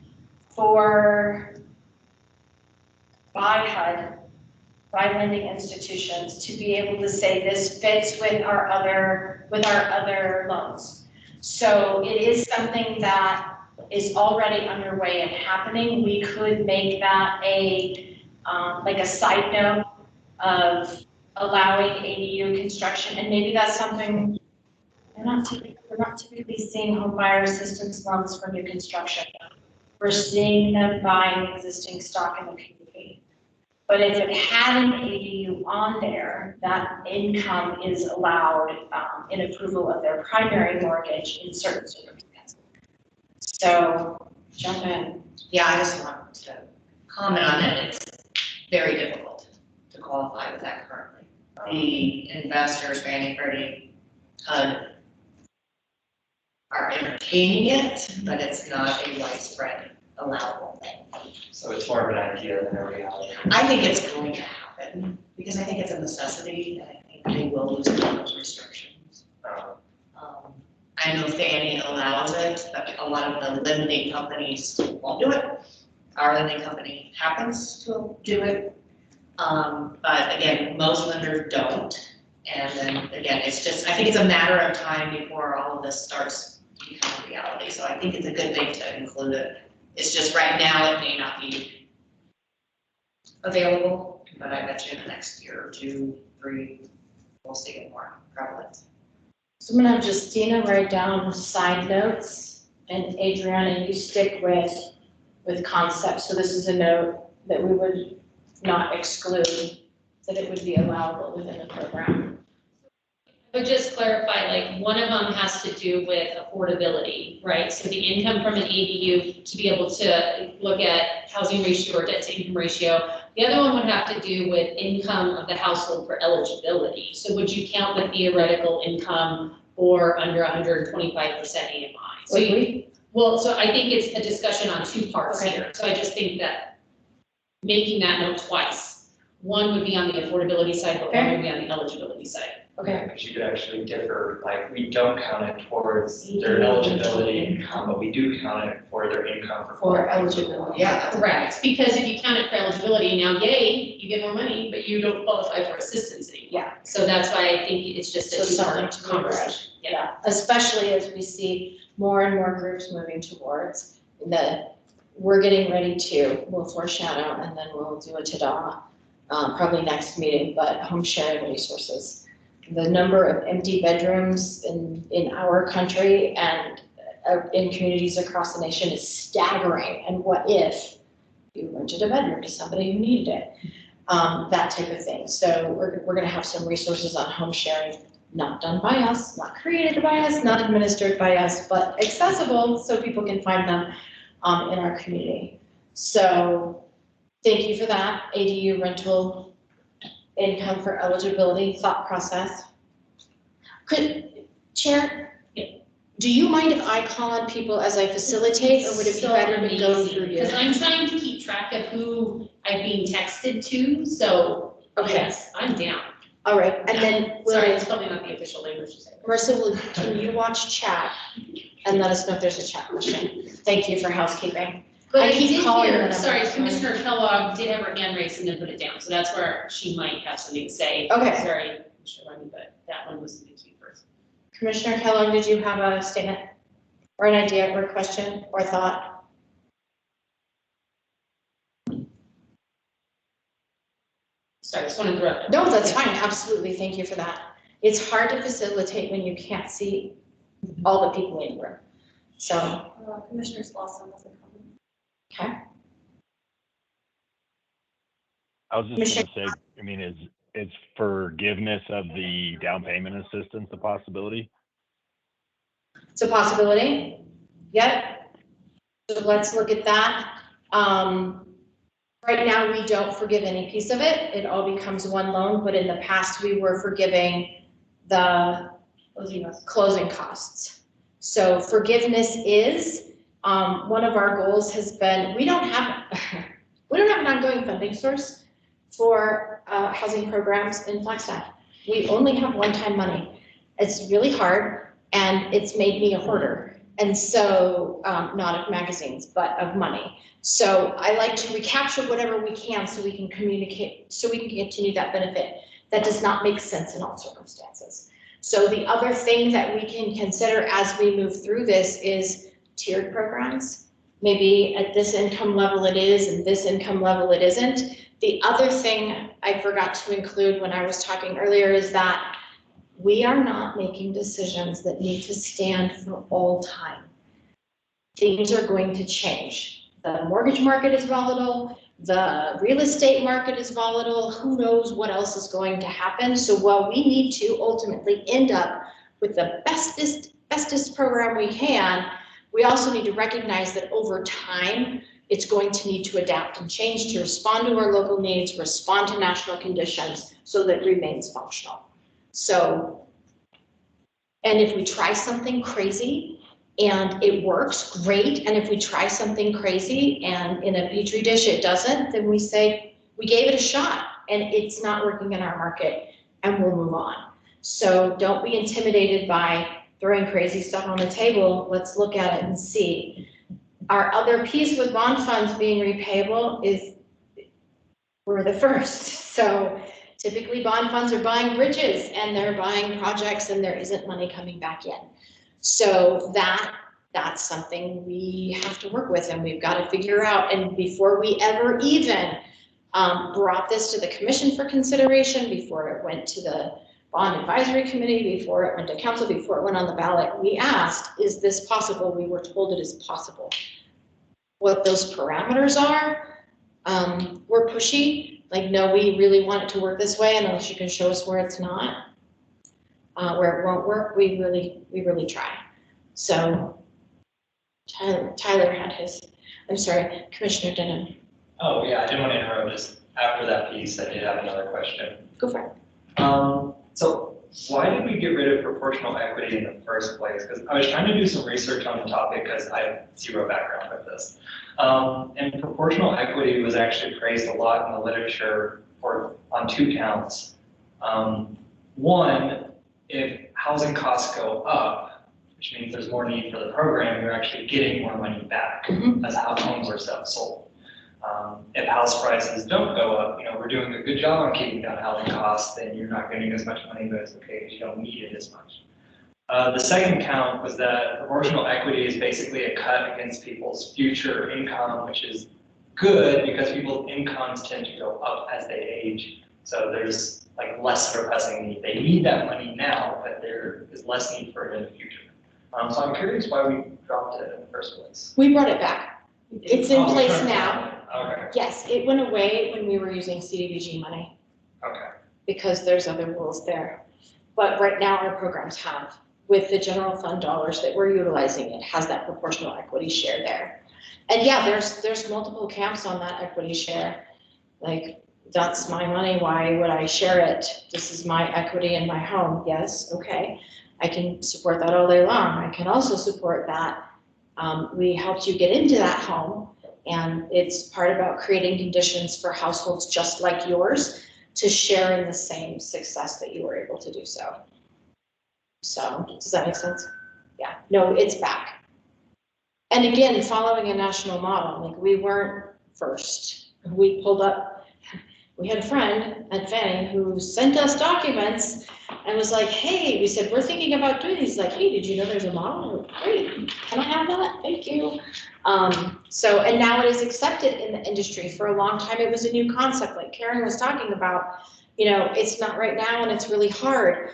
by HUD, by lending institutions, to be able to say this fits with our other loans. So it is something that is already underway and happening. We could make that like a side note of allowing ADU construction, and maybe that's something we're not typically seeing home buyer assistance loans for new construction. We're seeing them buying existing stock in the community. But if it had an ADU on there, that income is allowed in approval of their primary mortgage in certain circumstances. So jump in. Yeah, I just want to comment on it. It's very difficult to qualify with that currently. The investors, Fannie, Freddie, HUD, are entertaining it, but it's not a widespread allowable thing. So it's more of an idea than a reality. I think it's going to happen, because I think it's a necessity, and I think they will lose those restrictions. I know Fannie allows it, but a lot of the lending companies won't do it. Our lending company happens to do it. But again, most lenders don't. And then again, it's just, I think it's a matter of time before all of this starts to become a reality. So I think it's a good thing to include it. It's just right now, it may not be available, but I bet you in the next year or 2, 3, we'll see it more prevalent. So I'm gonna have Justina write down side notes, and Adriana, you stick with concepts. So this is a note that we would not exclude, that it would be allowable within the program. But just clarify, like, one of them has to do with affordability, right? So the income from an ADU to be able to look at housing ratio or debt to income ratio. The other one would have to do with income of the household for eligibility. So would you count the theoretical income or under 125% AMI? So so I think it's a discussion on 2 parts here. So I just think that making that note twice. One would be on the affordability side, but one would be on the eligibility side. Okay. Because you could actually differ, like, we don't count it towards their eligibility income, but we do count it for their income For eligibility. Yeah. Correct, because if you count it for eligibility, now yay, you get more money, but you don't qualify for assistance anymore. Yeah. So that's why I think it's just a So something two-part to conversation. Yeah, especially as we see more and more groups moving towards we're getting ready to, we'll foreshadow and then we'll do a ta-da, probably next meeting, but home sharing resources. The number of empty bedrooms in our country and in communities across the nation is staggering. And what if you rented a bedroom to somebody who needed it? That type of thing. So we're gonna have some resources on home sharing, not done by us, not created by us, not administered by us, but accessible so people can find them in our community. So thank you for that. ADU rental income for eligibility thought process. Chair, do you mind if I call on people as I facilitate, or would it be better to go through you? Because I'm trying to keep track of who I'm being texted to, so yes, I'm down. All right, and then Sorry, it's probably not the official language to say. Marissa, can you watch chat and let us know if there's a chat question? Thank you for housekeeping. But I I keep did calling hear, them. sorry, Commissioner Kellogg did have her hand raised and then put it down, so that's where she might have something to say. Okay. Sorry, Commissioner Lundy, but that one was in the queue first. Commissioner Kellogg, did you have a statement or an idea or a question or thought? Sorry, I just want to interrupt. No, that's fine, absolutely, thank you for that. It's hard to facilitate when you can't see all the people in the room. So, Commissioner Slauson has a comment. okay. I was just Commissioner- gonna say, I mean, is forgiveness of the down payment assistance a possibility? It's a possibility. Yep. So let's look at that. Right now, we don't forgive any piece of it. It all becomes one loan, but in the past, we were forgiving the closing costs. So forgiveness is, one of our goals has been, we don't have an ongoing funding source for housing programs in Flagstaff. We only have one-time money. It's really hard, and it's made me a hoarder. And so, not of magazines, but of money. So I like to recapture whatever we can so we can communicate, so we can continue that benefit. That does not make sense in all circumstances. So the other thing that we can consider as we move through this is tiered programs. Maybe at this income level it is, and this income level it isn't. The other thing I forgot to include when I was talking earlier is that we are not making decisions that need to stand for all time. Things are going to change. The mortgage market is volatile. The real estate market is volatile. Who knows what else is going to happen? So while we need to ultimately end up with the bestest program we can, we also need to recognize that over time, it's going to need to adapt and change to respond to our local needs, respond to national conditions so that it remains functional. So, and if we try something crazy, and it works great. And if we try something crazy and in a petri dish it doesn't, then we say, we gave it a shot and it's not working in our market and we'll move on. So don't be intimidated by throwing crazy stuff on the table. Let's look at it and see. Our other piece with bond funds being repayable is we're the first. So typically bond funds are buying bridges and they're buying projects and there isn't money coming back in. So that's something we have to work with and we've got to figure out. And before we ever even brought this to the commission for consideration, before it went to the bond advisory committee, before it went to council, before it went on the ballot, we asked, is this possible? We were told it is possible. What those parameters are, we're pushy. Like, no, we really want it to work this way, and unless you can show us where it's not, where it won't work, we really try. So Tyler had his, I'm sorry, Commissioner Denham. Oh, yeah, I didn't want to interrupt, just after that piece, I did have another question. Go for it. So why did we get rid of proportional equity in the first place? Because I was trying to do some research on the topic because I have zero background with this. And proportional equity was actually praised a lot in the literature on two counts. One, if housing costs go up, which means there's more need for the program, you're actually getting more money back as homes are sold. If house prices don't go up, we're doing a good job on keeping down housing costs, then you're not getting as much money, but it's okay because you don't need it as much. The second count was that proportional equity is basically a cut against people's future income, which is good because people's incomes tend to go up as they age. So there's like less of a pressing need. They need that money now, but there is less need for it in the future. So I'm curious why we dropped it in the first place. We brought it back. It's in place now. Okay. Yes, it went away when we were using CDBG money Okay. because there's other rules there. But right now our programs have, with the general fund dollars that we're utilizing, it has that proportional equity share there. And yeah, there's multiple camps on that equity share. Like, that's my money, why would I share it? This is my equity in my home. Yes, okay. I can support that all day long. I can also support that we helped you get into that home, and it's part about creating conditions for households just like yours to share in the same success that you were able to do so. So, does that make sense? Yeah, no, it's back. And again, following a national model, like we weren't first. We pulled up, we had a friend at Fanning who sent us documents and was like, hey, we said, we're thinking about doing these. Like, hey, did you know there's a model? Great, can I have that? Thank you. And now it is accepted in the industry. For a long time, it was a new concept, like Karen was talking about. It's not right now and it's really hard.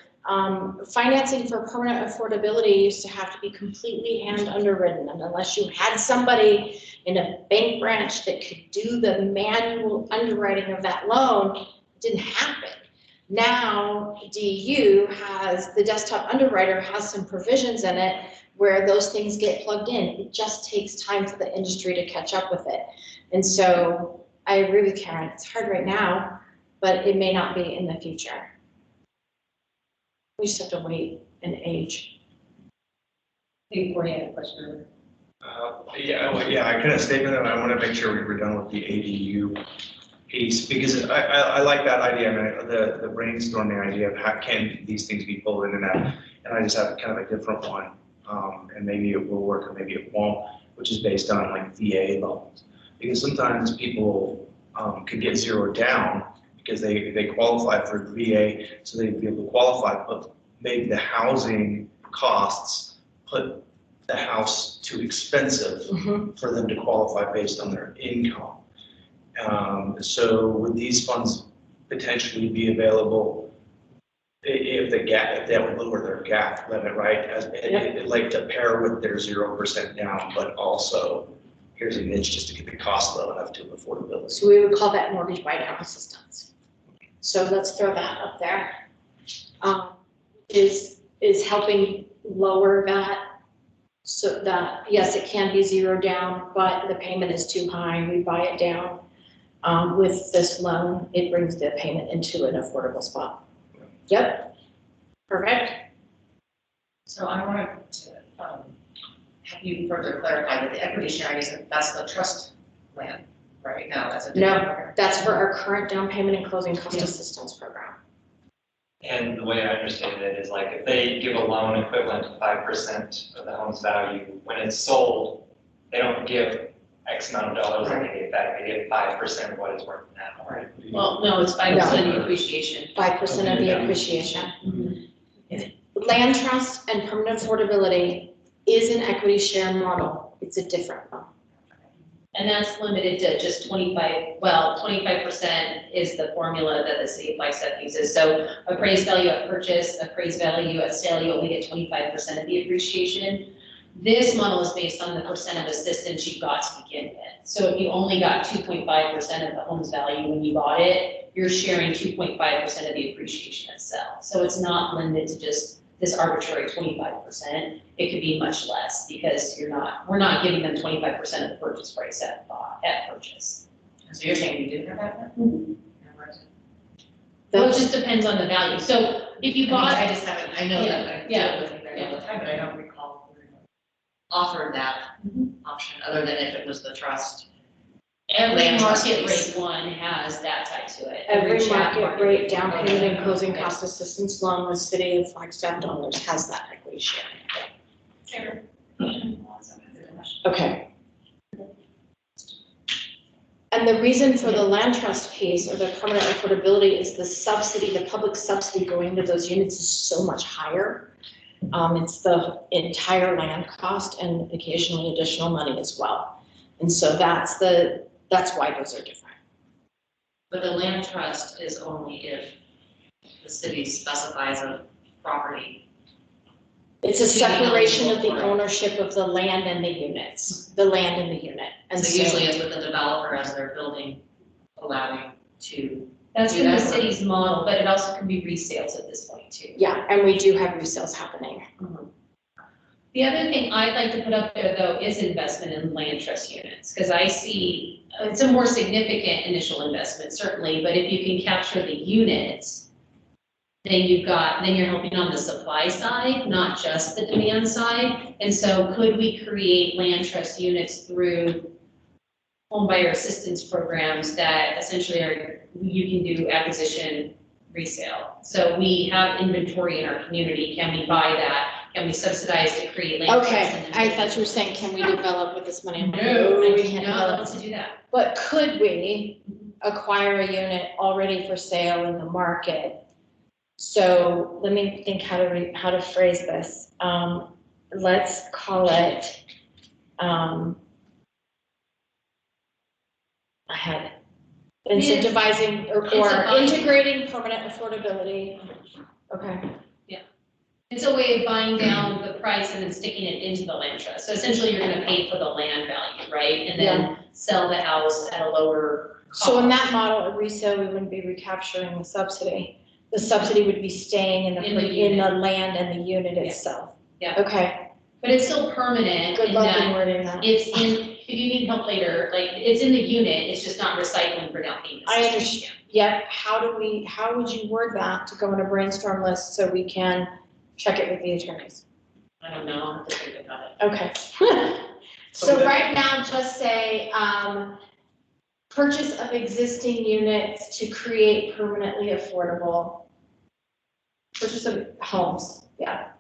Financing for permanent affordability used to have to be completely hand underwritten, and unless you had somebody in a bank branch that could do the manual underwriting of that loan, it didn't happen. Now, DU has, the desktop underwriter has some provisions in it where those things get plugged in. It just takes time for the industry to catch up with it. And so I agree with Karen, it's hard right now, but it may not be in the future. We just have to wait and age. I think Corey had a question. I kind of statement that I want to make sure we were done with the ADU piece, because I like that idea, the brainstorming idea of how can these things be pulled in and out, and I just have kind of a different one, and maybe it will work or maybe it won't, which is based on like VA loans, because sometimes people could get zeroed down because they qualify for VA, so they'd be able to qualify, but maybe the housing costs put the house too expensive for them to qualify based on their income. So would these funds potentially be available if that would lower their gap limit, right? Like to pair with their 0% down, but also here's a niche just to get the cost low enough to affordability. So we would call that mortgage buy-down assistance. So let's throw that up there. Is helping lower that so that, yes, it can be zero down, but the payment is too high, we buy it down. With this loan, it brings the payment into an affordable spot. Yep, perfect. So I wanted to have you further clarified that the equity sharing isn't, that's the trust land, right? No, that's a No. different program. That's for our current down payment and closing cost assistance program. And the way I understand it is like if they give a loan equivalent to 5% of the home's value, when it's sold, they don't give X amount of dollars and they get back, they get 5% of what it's worth now. Right. Well, no, it's 5% of the appreciation. 5% of the appreciation. Land trust and permanent affordability is an equity share model. It's a different one. And that's limited to just 25% is the formula that the city of Flagstaff uses. So appraised value at purchase, appraised value at sale, you only get 25% of the appreciation. This model is based on the percent of assistance you got to begin with. So if you only got 2.5% of the home's value when you bought it, you're sharing 2.5% of the appreciation at sale. So it's not limited to just this arbitrary 25%. It could be much less because we're not giving them 25% of the purchase price at purchase. So you're saying we do have that? Well, it just depends on the value. So if you bought. I just haven't, I know that, I Yeah, deal with it all the time, but I don't recall if we offered that option, other than if it was the trust. Every Land trust market piece. rate one has that type to it. Every chat market rate down rate. payment and closing cost assistance loan, the city of Flagstaff dollars has that equity share. Okay. And the reason for the land trust piece or the permanent affordability is the subsidy, the public subsidy going to those units is so much higher. It's the entire land cost and occasionally additional money as well. And so that's why those are different. But the land trust is only if the city specifies a property. It's a separation of the ownership of the land and the units, the land and the unit. And So usually it's with the developer as they're building, allowing to. That's do been the that. city's model, but it also can be resales at this point too. yeah, and we do have resales happening. The other thing I'd like to put up there though is investment in land trust units, because I see it's a more significant initial investment certainly, but if you can capture the units, then you're helping on the supply side, not just the demand side. And so could we create land trust units through home buyer assistance programs that essentially you can do acquisition resale? So we have inventory in our community. Can we buy that? Can we subsidize to create land trusts? Okay, I thought you were saying, can we develop with this money? No, I we can't do not develop. want to do that. But could we acquire a unit already for sale in the market? So let me think how to phrase this. Let's call it, I had incentivizing or integrating permanent affordability. Okay. It's a way of buying down the price and then sticking it into the land trust. So essentially you're gonna pay for the land value, right? And then sell the house at a lower cost. So in that model of resale, we wouldn't be recapturing the subsidy. The subsidy would be staying in the land and the unit itself. Yeah. Okay. But it's still permanent Good in luck in that wording that. it's in, if you need help later, like it's in the unit, it's just not recycling for down payment. I understand. Yep. How would you word that to go in a brainstorm list so we can check it with the attorneys? I don't know, I'll have to think about it. Okay. So right now, just say, purchase of existing units to create permanently affordable. Purchase of homes, yeah.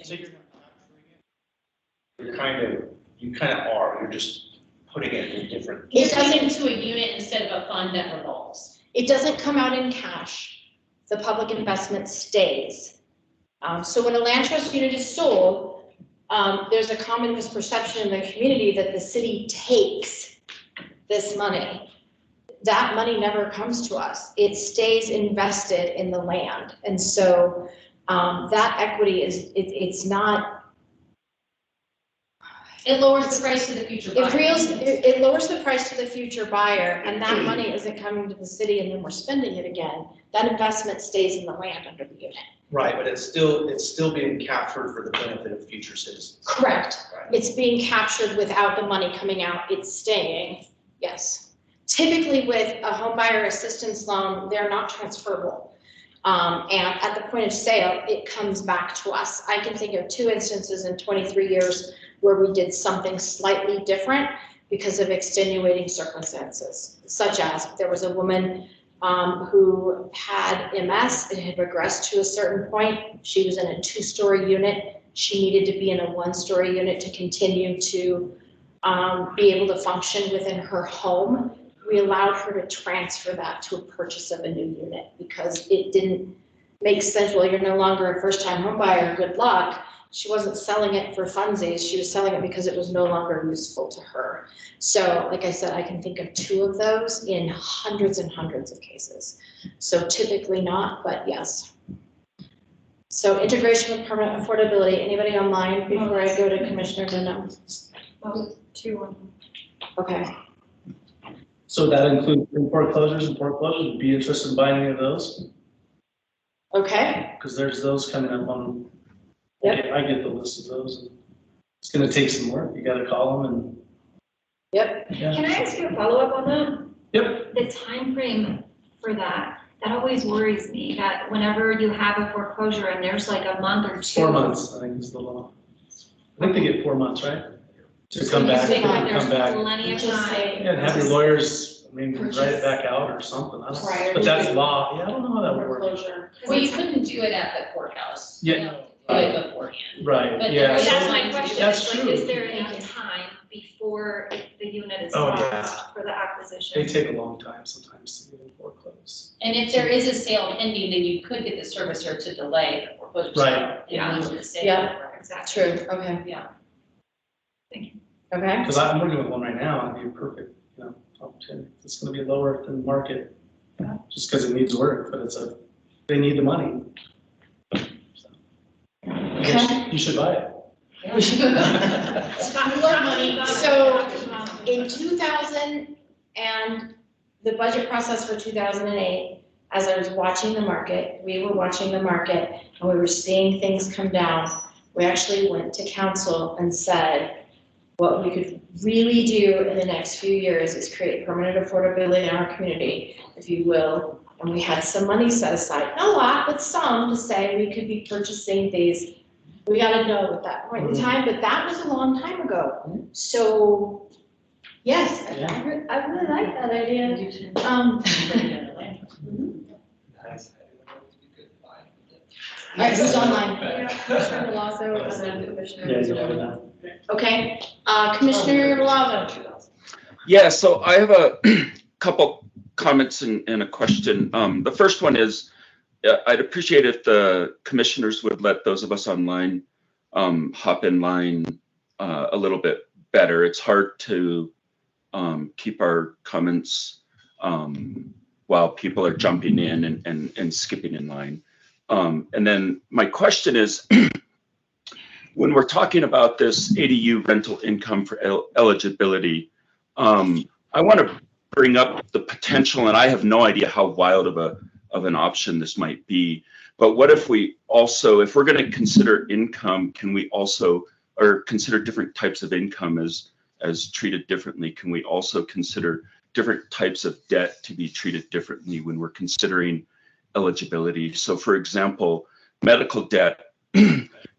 So you kind of are, you're just putting it in different. It's put into a unit instead of a fund that revolves. It doesn't come out in cash. The public investment stays. So when a land trust unit is sold, there's a common misperception in the community that the city takes this money. That money never comes to us. It stays invested in the land. And so that equity it's not. It lowers the price to the future buyer. It lowers the price to the future buyer, and that money isn't coming to the city and then we're spending it again. That investment stays in the land under the unit. Right, but it's still being captured for the benefit of future citizens. Correct. Right. It's being captured without the money coming out. It's staying, yes. Typically with a home buyer assistance loan, they're not transferable. And at the point of sale, it comes back to us. I can think of 2 instances in 23 years where we did something slightly different because of extenuating circumstances, such as there was a woman who had MS, it had regressed to a certain point. She was in a 2-story unit. She needed to be in a 1-story unit to continue to be able to function within her home. We allowed her to transfer that to a purchase of a new unit because it didn't make sense. Well, you're no longer a first-time home buyer, good luck. She wasn't selling it for funsies. She was selling it because it was no longer useful to her. So like I said, I can think of 2 of those in hundreds and hundreds of cases. So typically not, but yes. So integration with permanent affordability. Anybody online before I go to Commissioner Denham? 2. Okay. So that includes foreclosures and foreclosures. Would be interested in buying any of those? Okay. Because there's those coming up on, Yep. I get the list of those. It's gonna take some work. You gotta call them and. Yep. Yeah. Can I ask you a follow-up on that? Yep. The time frame for that always worries me, that whenever you have a foreclosure and there's like a month or 2. 4 months, I think is the law. I think they get 4 months, right? To So come you back, think that come there's back. plenty of Just time. say- Yeah, and have your lawyers, I mean, write it back out or something. I don't Prior know. But to that's the law. Yeah, I don't know how that would work. foreclosure. Well, you couldn't do it at the courthouse. You Yeah. have to do it beforehand. Right, But yeah. there's- That's so- my question, That's is like, true. is there enough time before the unit is Oh, locked yeah. for the acquisition? They take a long time sometimes to get them foreclosed. And if there is a sale pending, then you could get the servicer to delay the foreclosure sale. Right. And move the sale. Yeah. Exactly. True, okay. Yeah. Okay. Because I'm working with one right now, it'd be a perfect, opportunity. It's gonna be lower than market, just because it needs work, but they need the money. You should buy it. So in 2000 and the budget process for 2008, as I was watching the market, we were watching the market and we were seeing things come down. We actually went to council and said, what we could really do in the next few years is create permanent affordability in our community, if you will. And we had some money set aside, not a lot, but some, to say we could be purchasing these. We gotta know at that point in time, but that was a long time ago. So, yes, I really like that idea. All right, who's online? Commissioner Milazzo and then Commissioner. Yeah, you never know. Okay, Commissioner Milazzo. Yeah, so I have a couple comments and a question. The first one is, I'd appreciate if the commissioners would let those of us online hop in line a little bit better. It's hard to keep our comments while people are jumping in and skipping in line. And then my question is, when we're talking about this ADU rental income for eligibility, I want to bring up the potential, and I have no idea how wild of an option this might be, but what if we also, if we're going to consider income, can we also, or consider different types of income as treated differently? Can we also consider different types of debt to be treated differently when we're considering eligibility? So for example, medical debt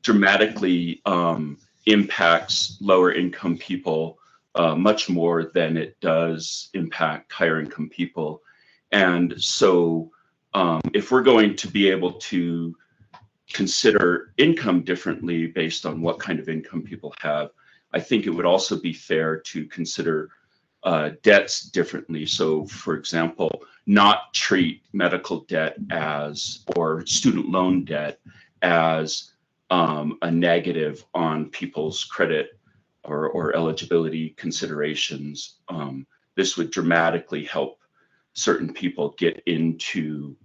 dramatically impacts lower income people much more than it does impact higher income people. And so if we're going to be able to consider income differently based on what kind of income people have, I think it would also be fair to consider debts differently. So for example, not treat medical debt as, or student loan debt as a negative on people's credit or eligibility considerations. This would dramatically help certain people get into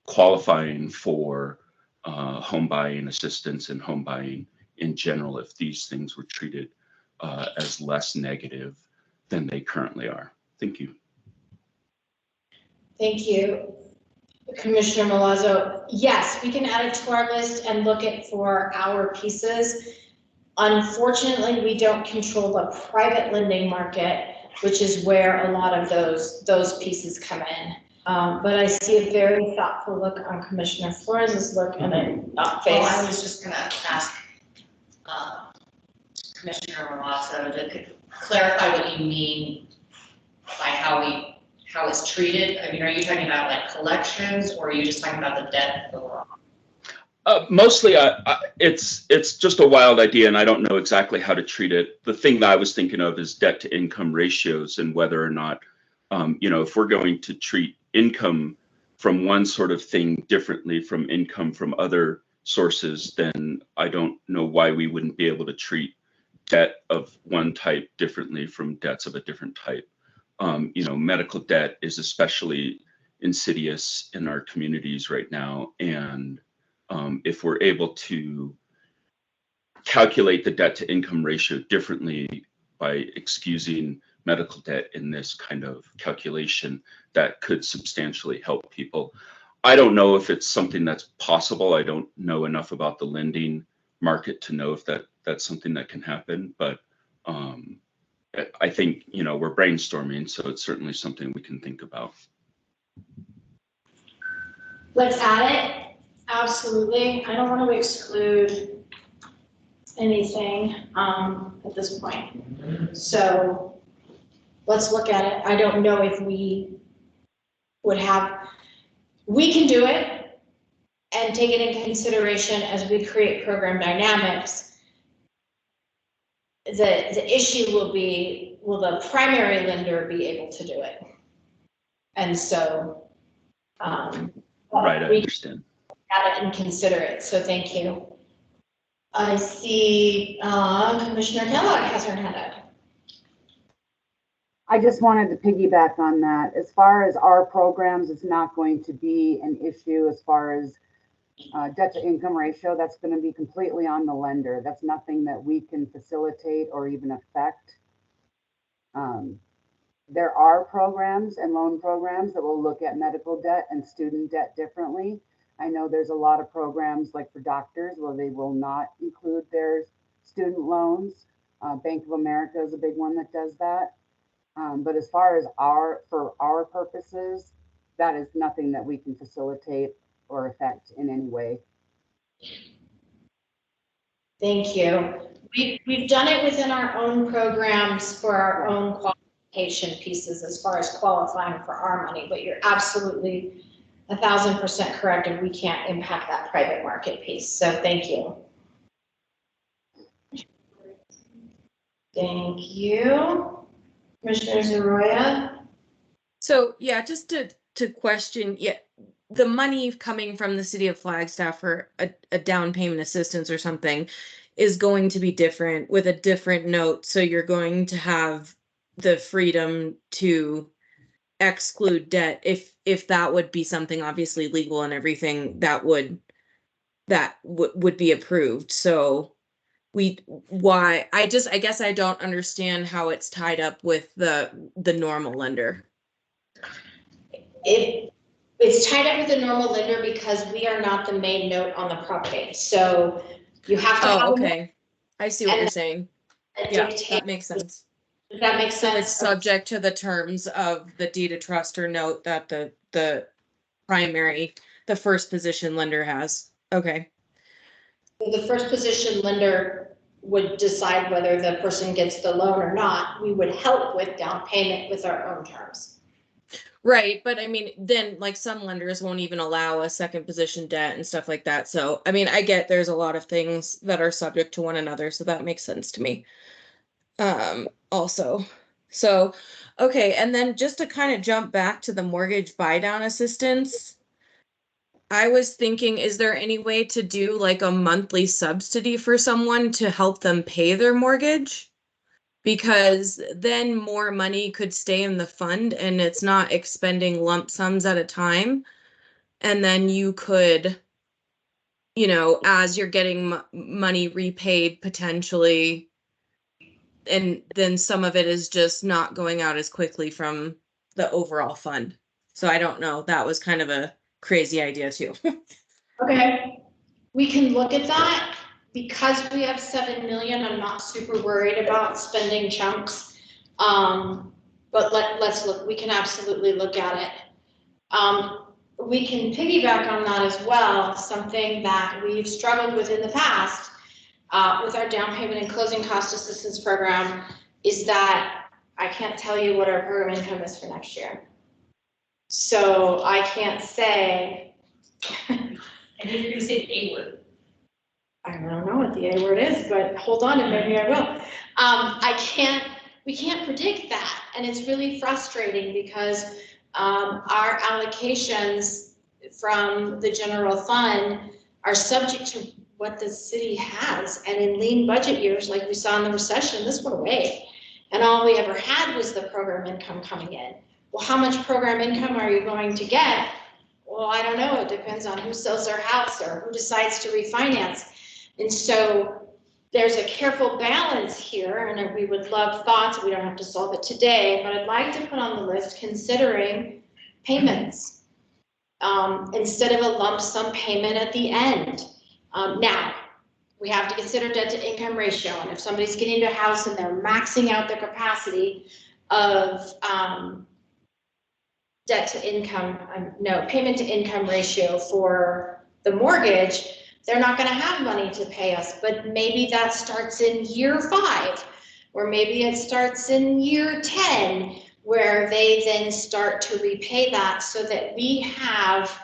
qualifying for home buying assistance and home buying in general if these things were treated as less negative than they currently are. Thank you. Thank you, Commissioner Milazzo. Yes, we can add it to our list and look at for our pieces. Unfortunately, we don't control the private lending market, which is where a lot of those pieces come in. But I see a very thoughtful look on Commissioner Flores' look and a Well, face. I was just gonna ask, Commissioner Rosso, to clarify what you mean by how it's treated. I mean, are you talking about like collections, or are you just talking about the debt overall? Mostly, it's just a wild idea, and I don't know exactly how to treat it. The thing that I was thinking of is debt to income ratios, and whether or not, if we're going to treat income from one sort of thing differently from income from other sources, then I don't know why we wouldn't be able to treat debt of one type differently from debts of a different type. Medical debt is especially insidious in our communities right now, and if we're able to calculate the debt to income ratio differently by excusing medical debt in this kind of calculation, that could substantially help people. I don't know if it's something that's possible. I don't know enough about the lending market to know if that's something that can happen, but I think, we're brainstorming, so it's certainly something we can think about. Let's add it. Absolutely. I don't want to exclude anything at this point. So let's look at it. I don't know if we can do it and take it into consideration as we create program dynamics. The issue will be, will the primary lender be able to do it? And so Right, I understand. Add it and consider it, so thank you. I see Commissioner Kellogg has her hand up. I just wanted to piggyback on that. As far as our programs, it's not going to be an issue as far as debt to income ratio. That's going to be completely on the lender. That's nothing that we can facilitate or even affect. There are programs and loan programs that will look at medical debt and student debt differently. I know there's a lot of programs like for doctors where they will not include their student loans. Bank of America is a big one that does that. But as far as for our purposes, that is nothing that we can facilitate or affect in any way. Thank you. We've done it within our own programs for our own qualification pieces as far as qualifying for our money, but you're absolutely 1,000% correct, and we can't impact that private market piece. So thank you. Thank you. Commissioner Zaroya? So yeah, just to question, the money coming from the city of Flagstaff for a down payment assistance or something is going to be different with a different note. So you're going to have the freedom to exclude debt if that would be something obviously legal and everything that would be approved. So I guess I don't understand how it's tied up with the normal lender. It's tied up with the normal lender because we are not the main note on the property. So you have to have okay. I see what you're saying. Yeah, that makes sense. Does that make sense? So it's subject to the terms of the deed of trust or note that the first position lender has. Okay. The first position lender would decide whether the person gets the loan or not. We would help with down payment with our own terms. Right, but I mean, then like some lenders won't even allow a second position debt and stuff like that. So, I mean, I get there's a lot of things that are subject to one another, so that makes sense to me. Also, so, okay, and then just to kind of jump back to the mortgage buy down assistance, I was thinking, is there any way to do like a monthly subsidy for someone to help them pay their mortgage? Because then more money could stay in the fund and it's not expending lump sums at a time. And then you could, as you're getting money repaid potentially, and then some of it is just not going out as quickly from the overall fund. So I don't know, that was kind of a crazy idea too. Okay, we can look at that. Because we have 7 million, I'm not super worried about spending chunks. But let's look, we can absolutely look at it. We can piggyback on that as well, something that we've struggled with in the past. with our down payment and closing cost assistance program is that I can't tell you what our program income is for next year. So I can't say. I think you're gonna say the A word. I don't know what the A word is, but hold on and maybe I will. We can't predict that. And it's really frustrating because our allocations from the general fund are subject to what the city has. And in lean budget years, like we saw in the recession, this went away. And all we ever had was the program income coming in. Well, how much program income are you going to get? Well, I don't know. It depends on who sells their house or who decides to refinance. And so there's a careful balance here, and we would love thoughts. We don't have to solve it today, but I'd like to put on the list considering payments instead of a lump sum payment at the end. Now, we have to consider debt to income ratio, and if somebody's getting into a house and they're maxing out their capacity of payment to income ratio for the mortgage, they're not going to have money to pay us. But maybe that starts in year 5, or maybe it starts in year 10, where they then start to repay that so that we have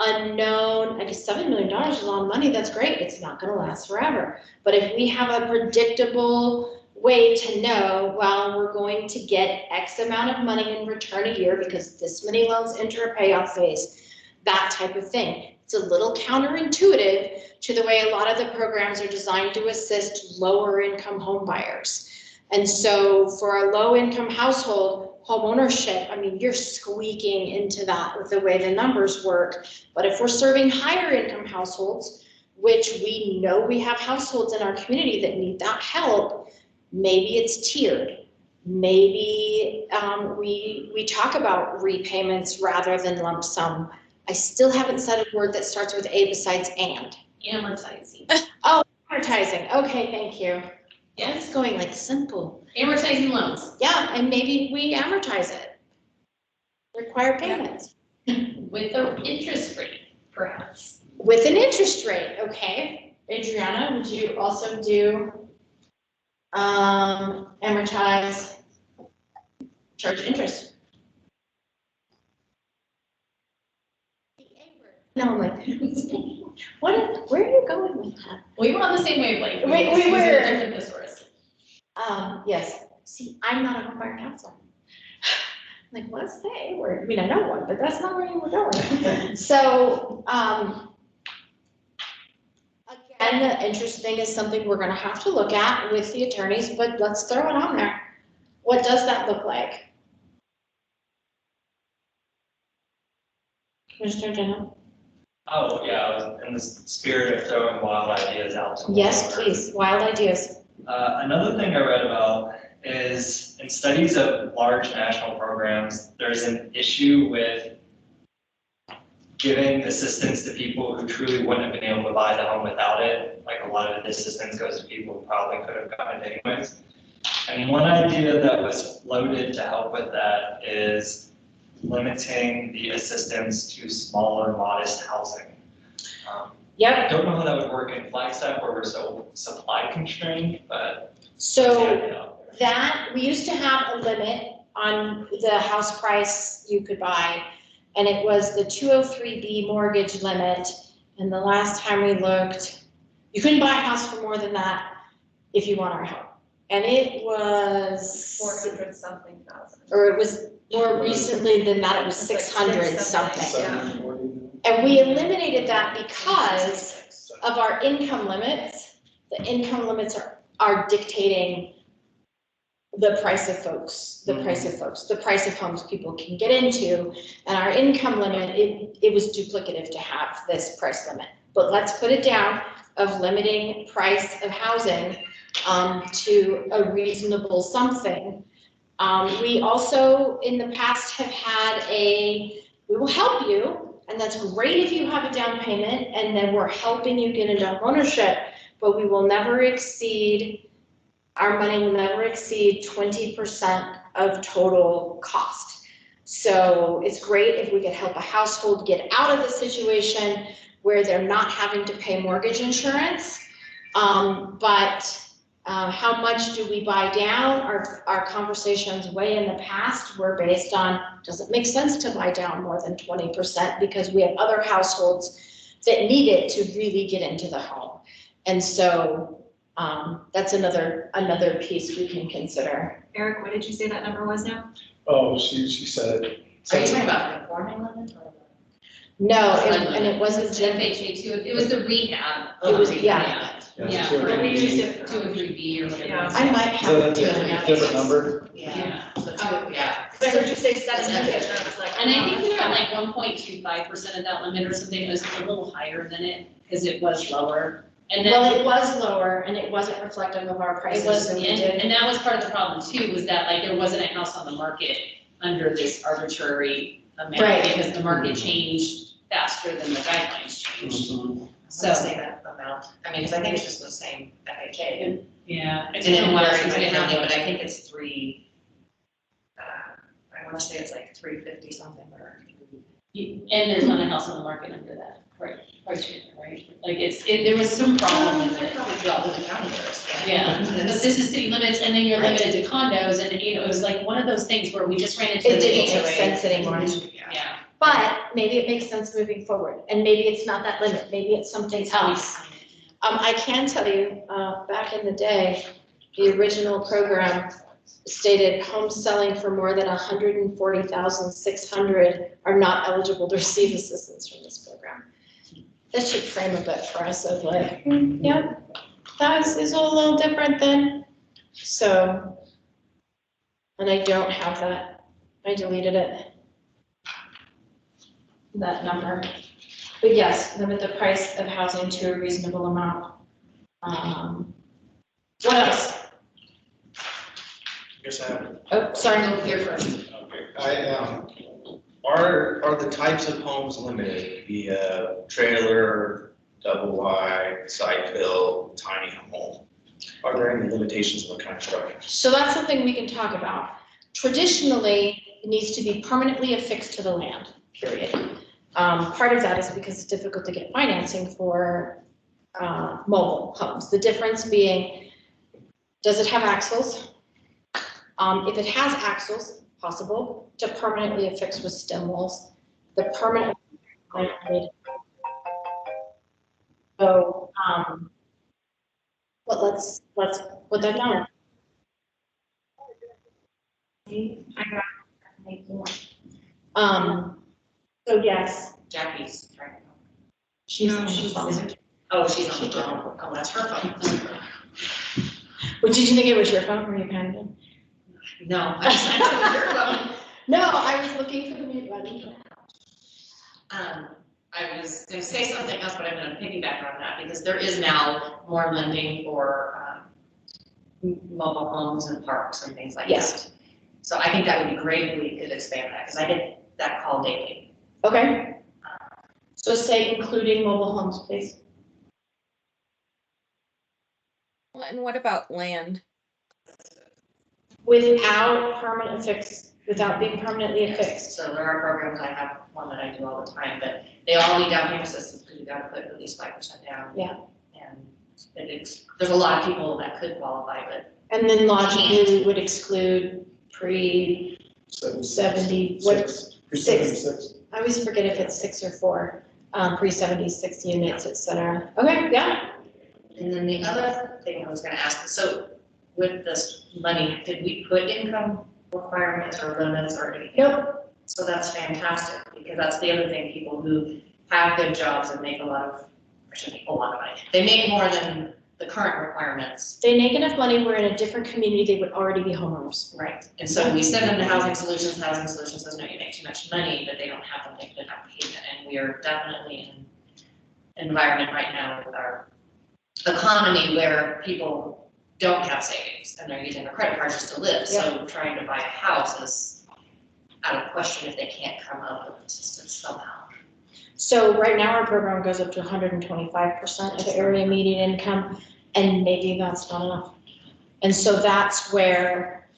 unknown. I guess $7 million is a lot of money. That's great. It's not going to last forever. But if we have a predictable way to know, well, we're going to get X amount of money in return a year because this many loans enter a payoff phase, that type of thing. It's a little counterintuitive to the way a lot of the programs are designed to assist lower income home buyers. And so for a low income household, home ownership, I mean, you're squeaking into that with the way the numbers work. But if we're serving higher income households, which we know we have households in our community that need that help, maybe it's tiered. Maybe we talk about repayments rather than lump sum. I still haven't said a word that starts with A besides and. Amortizing. Oh, amortizing. Okay, thank you. Yeah, it's going like simple. Amortizing loans. Yeah, and maybe we amortize it. Required payments. With an interest rate, perhaps. With an interest rate, okay. Adriana, would you also do amortize, charge interest? No, I'm like, where are you going with that? We were on the same wavelength. We just using were. a different thesaurus. Yes. See, I'm not a home buyer counselor. Like, what's the A word? I mean, I know one, but that's not where you were going. So, again, the interest thing is something we're going to have to look at with the attorneys, but let's throw it on there. What does that look like? Commissioner General? Oh, yeah, I was in the spirit of throwing wild ideas out to Yes, please. Wild ideas. Another thing I read about is in studies of large national programs, there's an issue with giving assistance to people who truly wouldn't have been able to buy the home without it. Like a lot of the assistance goes to people who probably could have gotten it anyways. And one idea that was floated to help with that is limiting the assistance to smaller, modest housing. Yep. I don't know how that would work in Flagstaff where we're so supply constrained, but. So that, we used to have a limit on the house price you could buy, and it was the 203B mortgage limit. And the last time we looked, you couldn't buy a house for more than that if you want our help. And it was 400 something thousand. Or it was more recently than that, it was 600 something. And we eliminated that because of our income limits. The income limits are dictating the price of folks, the price of homes people can get into. And our income limit, it was duplicative to have this price limit. But let's put it down of limiting price of housing to a reasonable something. We also in the past have had we will help you. And that's great if you have a down payment and then we're helping you get into ownership, but we will never exceed, our money will never exceed 20% of total cost. So it's great if we could help a household get out of the situation where they're not having to pay mortgage insurance But how much do we buy down? Our conversations way in the past were based on, does it make sense to buy down more than 20%? Because we have other households that need it to really get into the home. And so that's another piece we can consider. Eric, what did you say that number was now? Oh, she said it. Are you talking about conforming limit or? No, and it wasn't, It's FHA too, it was the rehab. It was- yeah. Yeah. Two or But we three. used it for. 2 or 3B or whatever. Yeah. I might Is have. that a different number? Yeah. So two, yeah. I heard you say 700, and I was like. And I think we were at like 1.25% of that limit or something, it was a little higher than it, because it was lower. And then. Well, it was lower and it wasn't reflective of our It prices, was, so we and, did. and that was part of the problem too, was that like there wasn't a house on the market under this arbitrary amount. Right. Because the market changed faster than the guidelines changed. So So, say that amount, I mean, because I think it's just the same FHA. yeah. It's in Warren County, but I think it's I want to say it's like 350 something or. And there's not a house on the market under that, right, price range, right? Like there was some problem with it. Probably throughout the county there. Yeah, but this is city limits and then you're limited to condos and, you know, it was like one of those things where we just ran into. It the didn't HOA. make sense anymore. Yeah. But maybe it makes sense moving forward, and maybe it's not that limit, maybe it's something else. I can tell you, back in the day, the original program stated homes selling for more than 140,600 are not eligible to receive assistance from this program. That should frame a bit for us of like, yeah, that is a little different than, so. And I don't have that, I deleted it. That number. But yes, limit the price of housing to a reasonable amount. What else? Guess I have. Oh, sorry. Go here first. Okay, are the types of homes limited via trailer, double wide, side fill, tiny home? Are there any limitations on the kind of structure? So that's something we can talk about. Traditionally, it needs to be permanently affixed to the land, period. Part of that is because it's difficult to get financing for mobile homes. The difference being, does it have axles? If it has axles, possible to permanently affix with stem walls. The permanent. So, but let's put that down. So yes, Jackie's trying to. she's No, on the she's- phone. Oh, she's on the phone. Oh, that's her phone. Well, did you think it was your phone? Were you kind of? No, I just said it was your phone. No, I was looking for the mute button. I was gonna say something else, but I'm gonna piggyback on that because there is now more lending for, mobile homes and parks and things like that. Yes. So I think that would be great if we could expand that, because I get that call daily. Okay. So say including mobile homes, please. And what about land? Without permanent affix, without being permanently affixed. So there are programs, I have one that I do all the time, but they all need down payment assistance because you gotta put at least 5% down. Yeah. And there's a lot of people that could qualify, but And then logically, we would exclude pre-70, what, six? I always forget if it's 6 or 4, pre-76 units, et cetera. Okay, yeah. And then the other thing I was gonna ask, so with this money, did we put income requirements or limits or anything? Nope. So that's fantastic, because that's the other thing, people who have good jobs and make a lot of, or shouldn't make a lot of money, they make more than the current requirements. They make enough money, we're in a different community, they would already be homeowners. Right. And so we send them to Housing Solutions says, no, you make too much money, but they don't have them, they could have payment, and we are definitely in an environment right now with our economy where people don't have savings and they're using their credit cards just to live. So trying to buy a house is out of question if they can't come up with assistance somehow. So right now, our program goes up to 125% of the area median income, and maybe that's not enough. And so that's where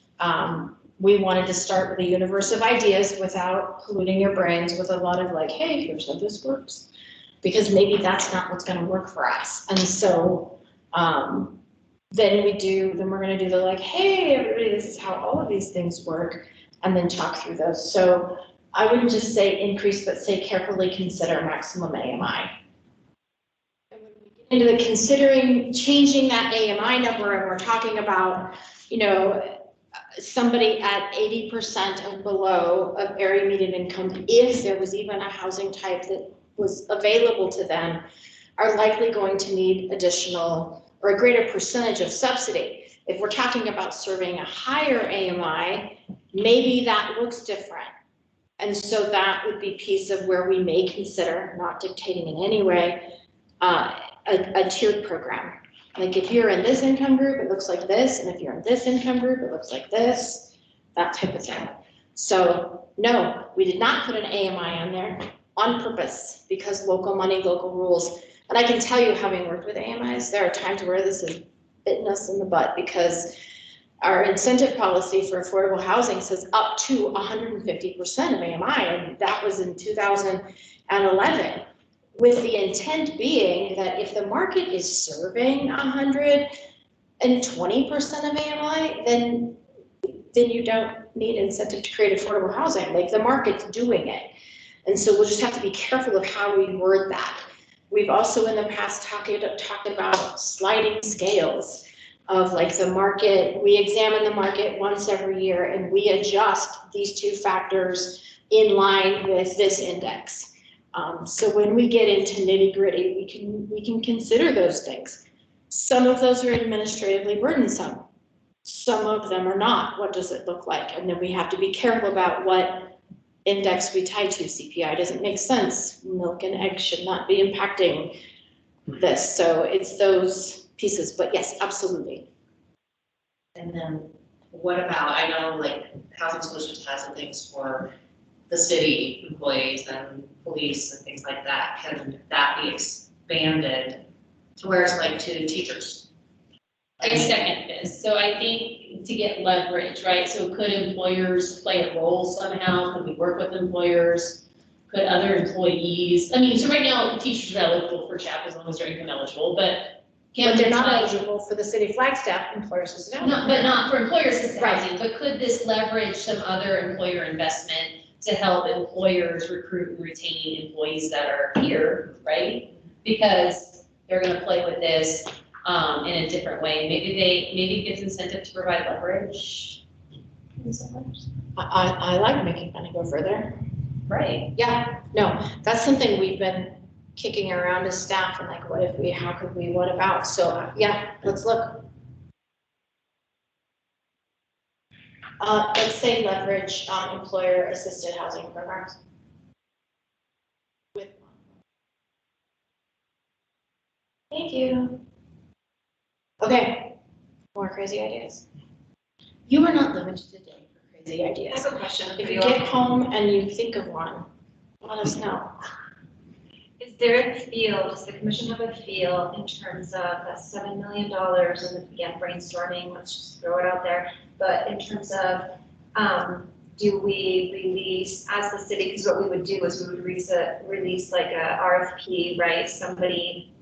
we wanted to start with a universe of ideas without polluting your brains with a lot of like, hey, here's how this works. Because maybe that's not what's gonna work for us. And so Then we're gonna do the like, hey, everybody, this is how all of these things work, and then talk through those. So I wouldn't just say increase, but say carefully consider maximum AMI. And when we get into the considering changing that AMI number, and we're talking about, you know, somebody at 80% of below of area median income, if there was even a housing type that was available to them, are likely going to need additional or a greater percentage of subsidy. If we're talking about serving a higher AMI, maybe that looks different. And so that would be a piece of where we may consider, not dictating in any way, a tiered program. Like if you're in this income group, it looks like this, and if you're in this income group, it looks like this, that type of thing. So no, we did not put an AMI on there on purpose because local money, local rules. And I can tell you, having worked with AMIs, there are times where this has bitten us in the butt because our incentive policy for affordable housing says up to 150% of AMI, and that was in 2011. With the intent being that if the market is serving 120% of AMI, then you don't need incentive to create affordable housing. Like the market's doing it. And so we'll just have to be careful of how we word that. We've also in the past talked about sliding scales of like the market. We examine the market once every year and we adjust these two factors in line with this index. So when we get into nitty gritty, we can consider those things. Some of those are administratively burdensome. Some of them are not. What does it look like? And then we have to be careful about what index we tie to. CPI doesn't make sense. Milk and eggs should not be impacting this. So it's those pieces, but yes, absolutely. And then what about, I know like Housing Solutions has some things for the city employees and police and things like that. Can that be expanded to where it's like to teachers? I second this. So I think to get leverage, right? So could employers play a role somehow? Could we work with employers? Could other employees? I mean, so right now teachers are eligible for CHAP as long as they're income eligible, but they're not eligible for the city of Flagstaff employer assisted housing. But not for employer assisted housing. But could this leverage some other employer investment to help employers recruit and retain employees that are here, right? Because they're going to play with this in a different way. Maybe it gives incentive to provide leverage. I like making money go further. Right. Yeah. No, that's something we've been kicking around as staff and like, what if we? How could we? What about? So yeah, let's look. Let's say leverage employer assisted housing programs. Thank you. Okay, more crazy ideas. You are not limited today for crazy ideas. I have a question. If you get home and you think of one, let us know. Is there a feel, does the commission have a feel in terms of that $7 million, and again, brainstorming, let's just throw it out there, but in terms of, do we release, as the city, because what we would do is we would release like a RFP, right? Somebody,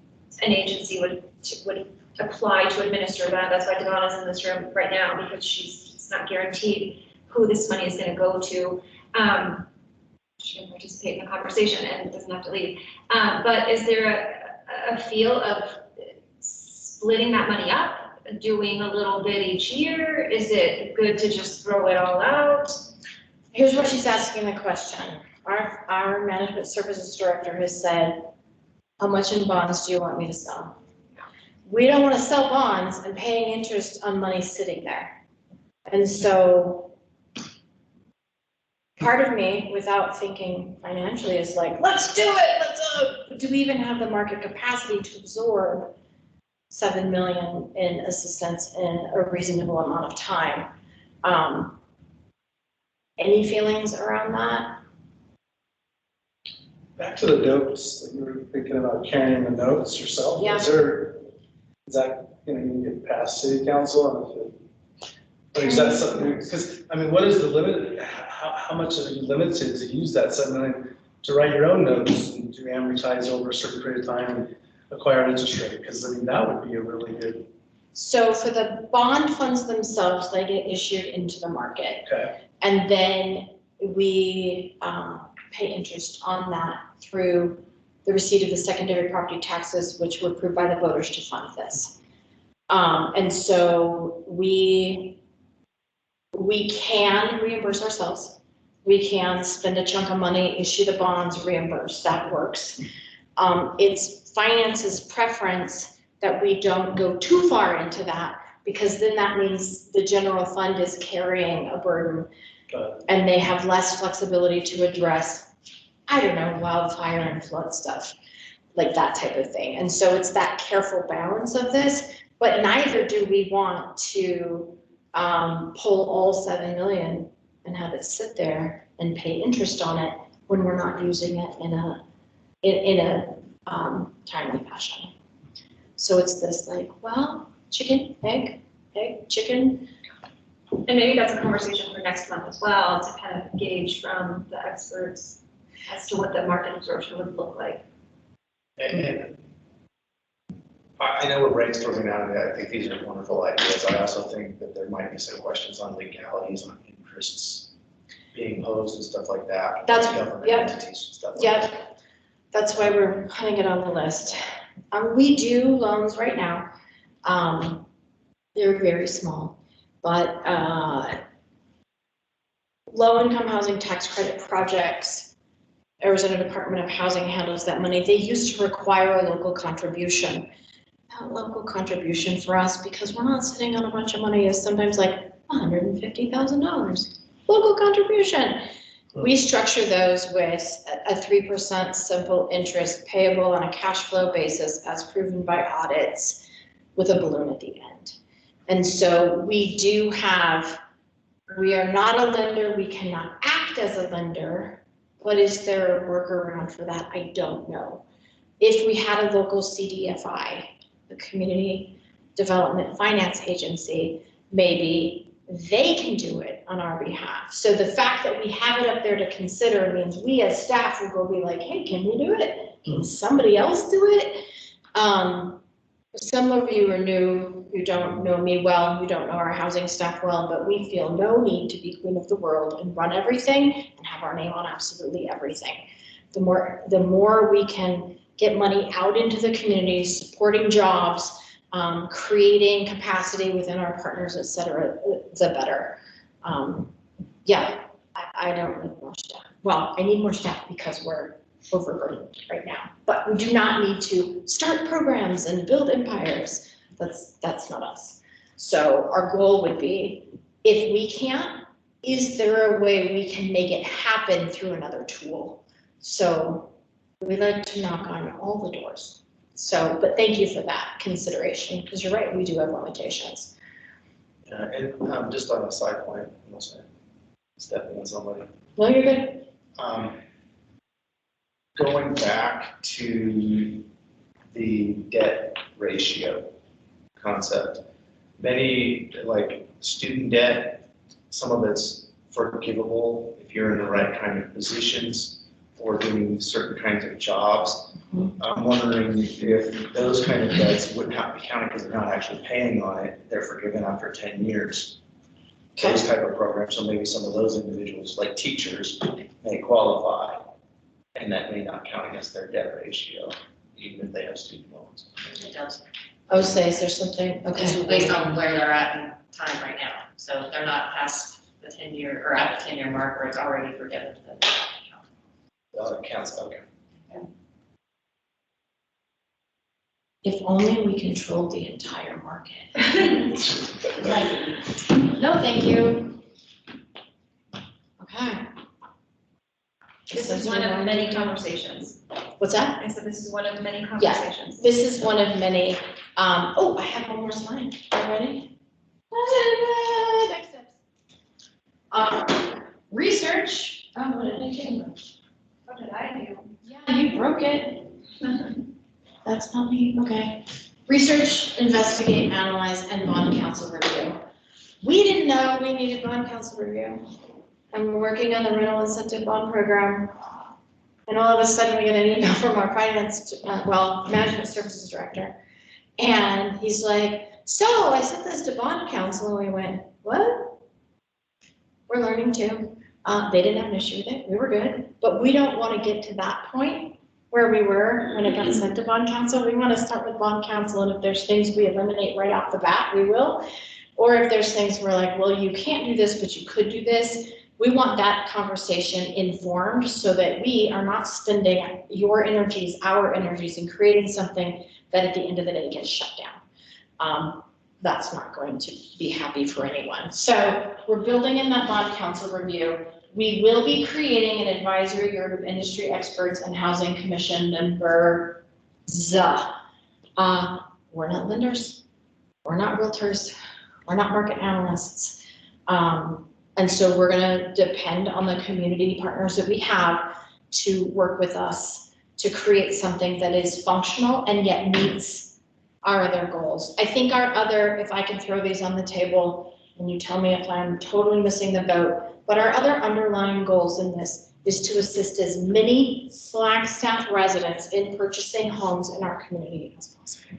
an agency would apply to administer that. That's why Devonna's in this room right now, because it's not guaranteed who this money is going to go to. She can participate in the conversation and doesn't have to leave. But is there a feel of splitting that money up, doing a little bit each year? Is it good to just throw it all out? Here's what she's asking the question. Our management services director has said, how much in bonds do you want me to sell? We don't want to sell bonds and paying interest on money sitting there. And so part of me, without thinking financially, is like, let's do it. Do we even have the market capacity to absorb $7 million in assistance in a reasonable amount of time? Any feelings around that? Back to the notes, that you were thinking about carrying the notes yourself. Yeah. Is that, you can get past city council? Or is that something, because, I mean, what is the limit? How much are you limited to use that $7 million to write your own notes and to amortize over a certain period of time? acquired interest rate? Because I mean, that would be a really good, So for the bond funds themselves, they get issued into the market. okay, And then we pay interest on that through the receipt of the secondary property taxes, which were approved by the voters to fund this. And so we can reimburse ourselves. We can spend a chunk of money, issue the bonds, reimburse, that works. It's finance's preference that we don't go too far into that, because then that means the general fund is carrying a burden and they have less flexibility to address, I don't know, wildfire and flood stuff, like that type of thing. And so it's that careful balance of this, but neither do we want to pull all 7 million and have it sit there and pay interest on it when we're not using it in a timely fashion. So it's this like, well, chicken, egg, chicken. And maybe that's a conversation for next month as well, to kind of gauge from the experts as to what the market absorption would look like. And I know we're brainstorming now, and I think these are wonderful ideas. I also think that there might be some questions on legalities, on interests being posed and stuff like that. That's, government yep, entities and stuff like yep. that. That's why we're putting it on the list. We do loans right now. They're very small, but low-income housing tax credit projects, Arizona Department of Housing handles that money. They used to require a local contribution. That local contribution for us, because we're not sitting on a bunch of money, is sometimes like $150,000. Local contribution. We structure those with a 3% simple interest payable on a cash flow basis as proven by audits with a balloon at the end. And so we are not a lender, we cannot act as a lender, but is there a workaround for that? I don't know. If we had a local CDFI, the Community Development Finance Agency, maybe they can do it on our behalf. So the fact that we have it up there to consider means we as staff will go be like, hey, can we do it? Can somebody else do it? Some of you are new, you don't know me well, you don't know our housing staff well, but we feel no need to be queen of the world and run everything and have our name on absolutely everything. The more we can get money out into the community, supporting jobs, creating capacity within our partners, et cetera, the better. Yeah, I don't need more staff. Well, I need more staff because we're overburdened right now, but we do not need to start programs and build empires. That's not us. So our goal would be, if we can't, is there a way we can make it happen through another tool? So we like to knock on all the doors. So, but thank you for that consideration, because you're right, we do have limitations. Yeah, and just on a side point, unless I'm stepping on somebody. No, you're good. Going back to the debt ratio concept, many, like student debt, some of it's forgivable if you're in the right kind of positions or doing certain kinds of jobs. I'm wondering if those kind of debts wouldn't have to be counted because they're not actually paying on it, they're forgiven after 10 years. Those type of programs, so maybe some of those individuals, like teachers, may qualify, and that may not count against their debt ratio, even if they have student loans. It does. I would say, is there something? It's Okay. based on where they're at in time right now. So they're not past the 10-year or at the 10-year mark where it's already forgiven. It counts, okay. If only we controlled the entire market. No, thank you. Okay. This is one of many conversations. What's that? I said this is one of many conversations. This is one of many. Oh, I have one more slide. Are you ready? Next steps. Research. Oh, what did I do? What did I do? Yeah, you broke it. That's not me. Okay. Research, investigate, analyze, and bond counsel review. We didn't know we needed bond counsel review. And we're working on the rental incentive bond program. And all of a sudden we get an email from our management services director. And he's like, so I sent this to bond council, and we went, what? We're learning too. They didn't have an issue with it, we were good, but we don't want to get to that point where we were when it got sent to bond council. We want to start with bond council, and if there's things we eliminate right off the bat, we will. Or if there's things we're like, well, you can't do this, but you could do this. We want that conversation informed so that we are not spending your energies, our energies, in creating something that at the end of the day gets shut down. That's not going to be happy for anyone. So we're building in that bond council review. We will be creating an advisory group of industry experts and housing commission members. We're not lenders, we're not realtors, we're not market analysts. And so we're gonna depend on the community partners that we have to work with us to create something that is functional and yet meets our other goals. I think our other, if I can throw these on the table and you tell me if I'm totally missing the boat, but our other underlying goals in this is to assist as many Flagstaff residents in purchasing homes in our community as possible.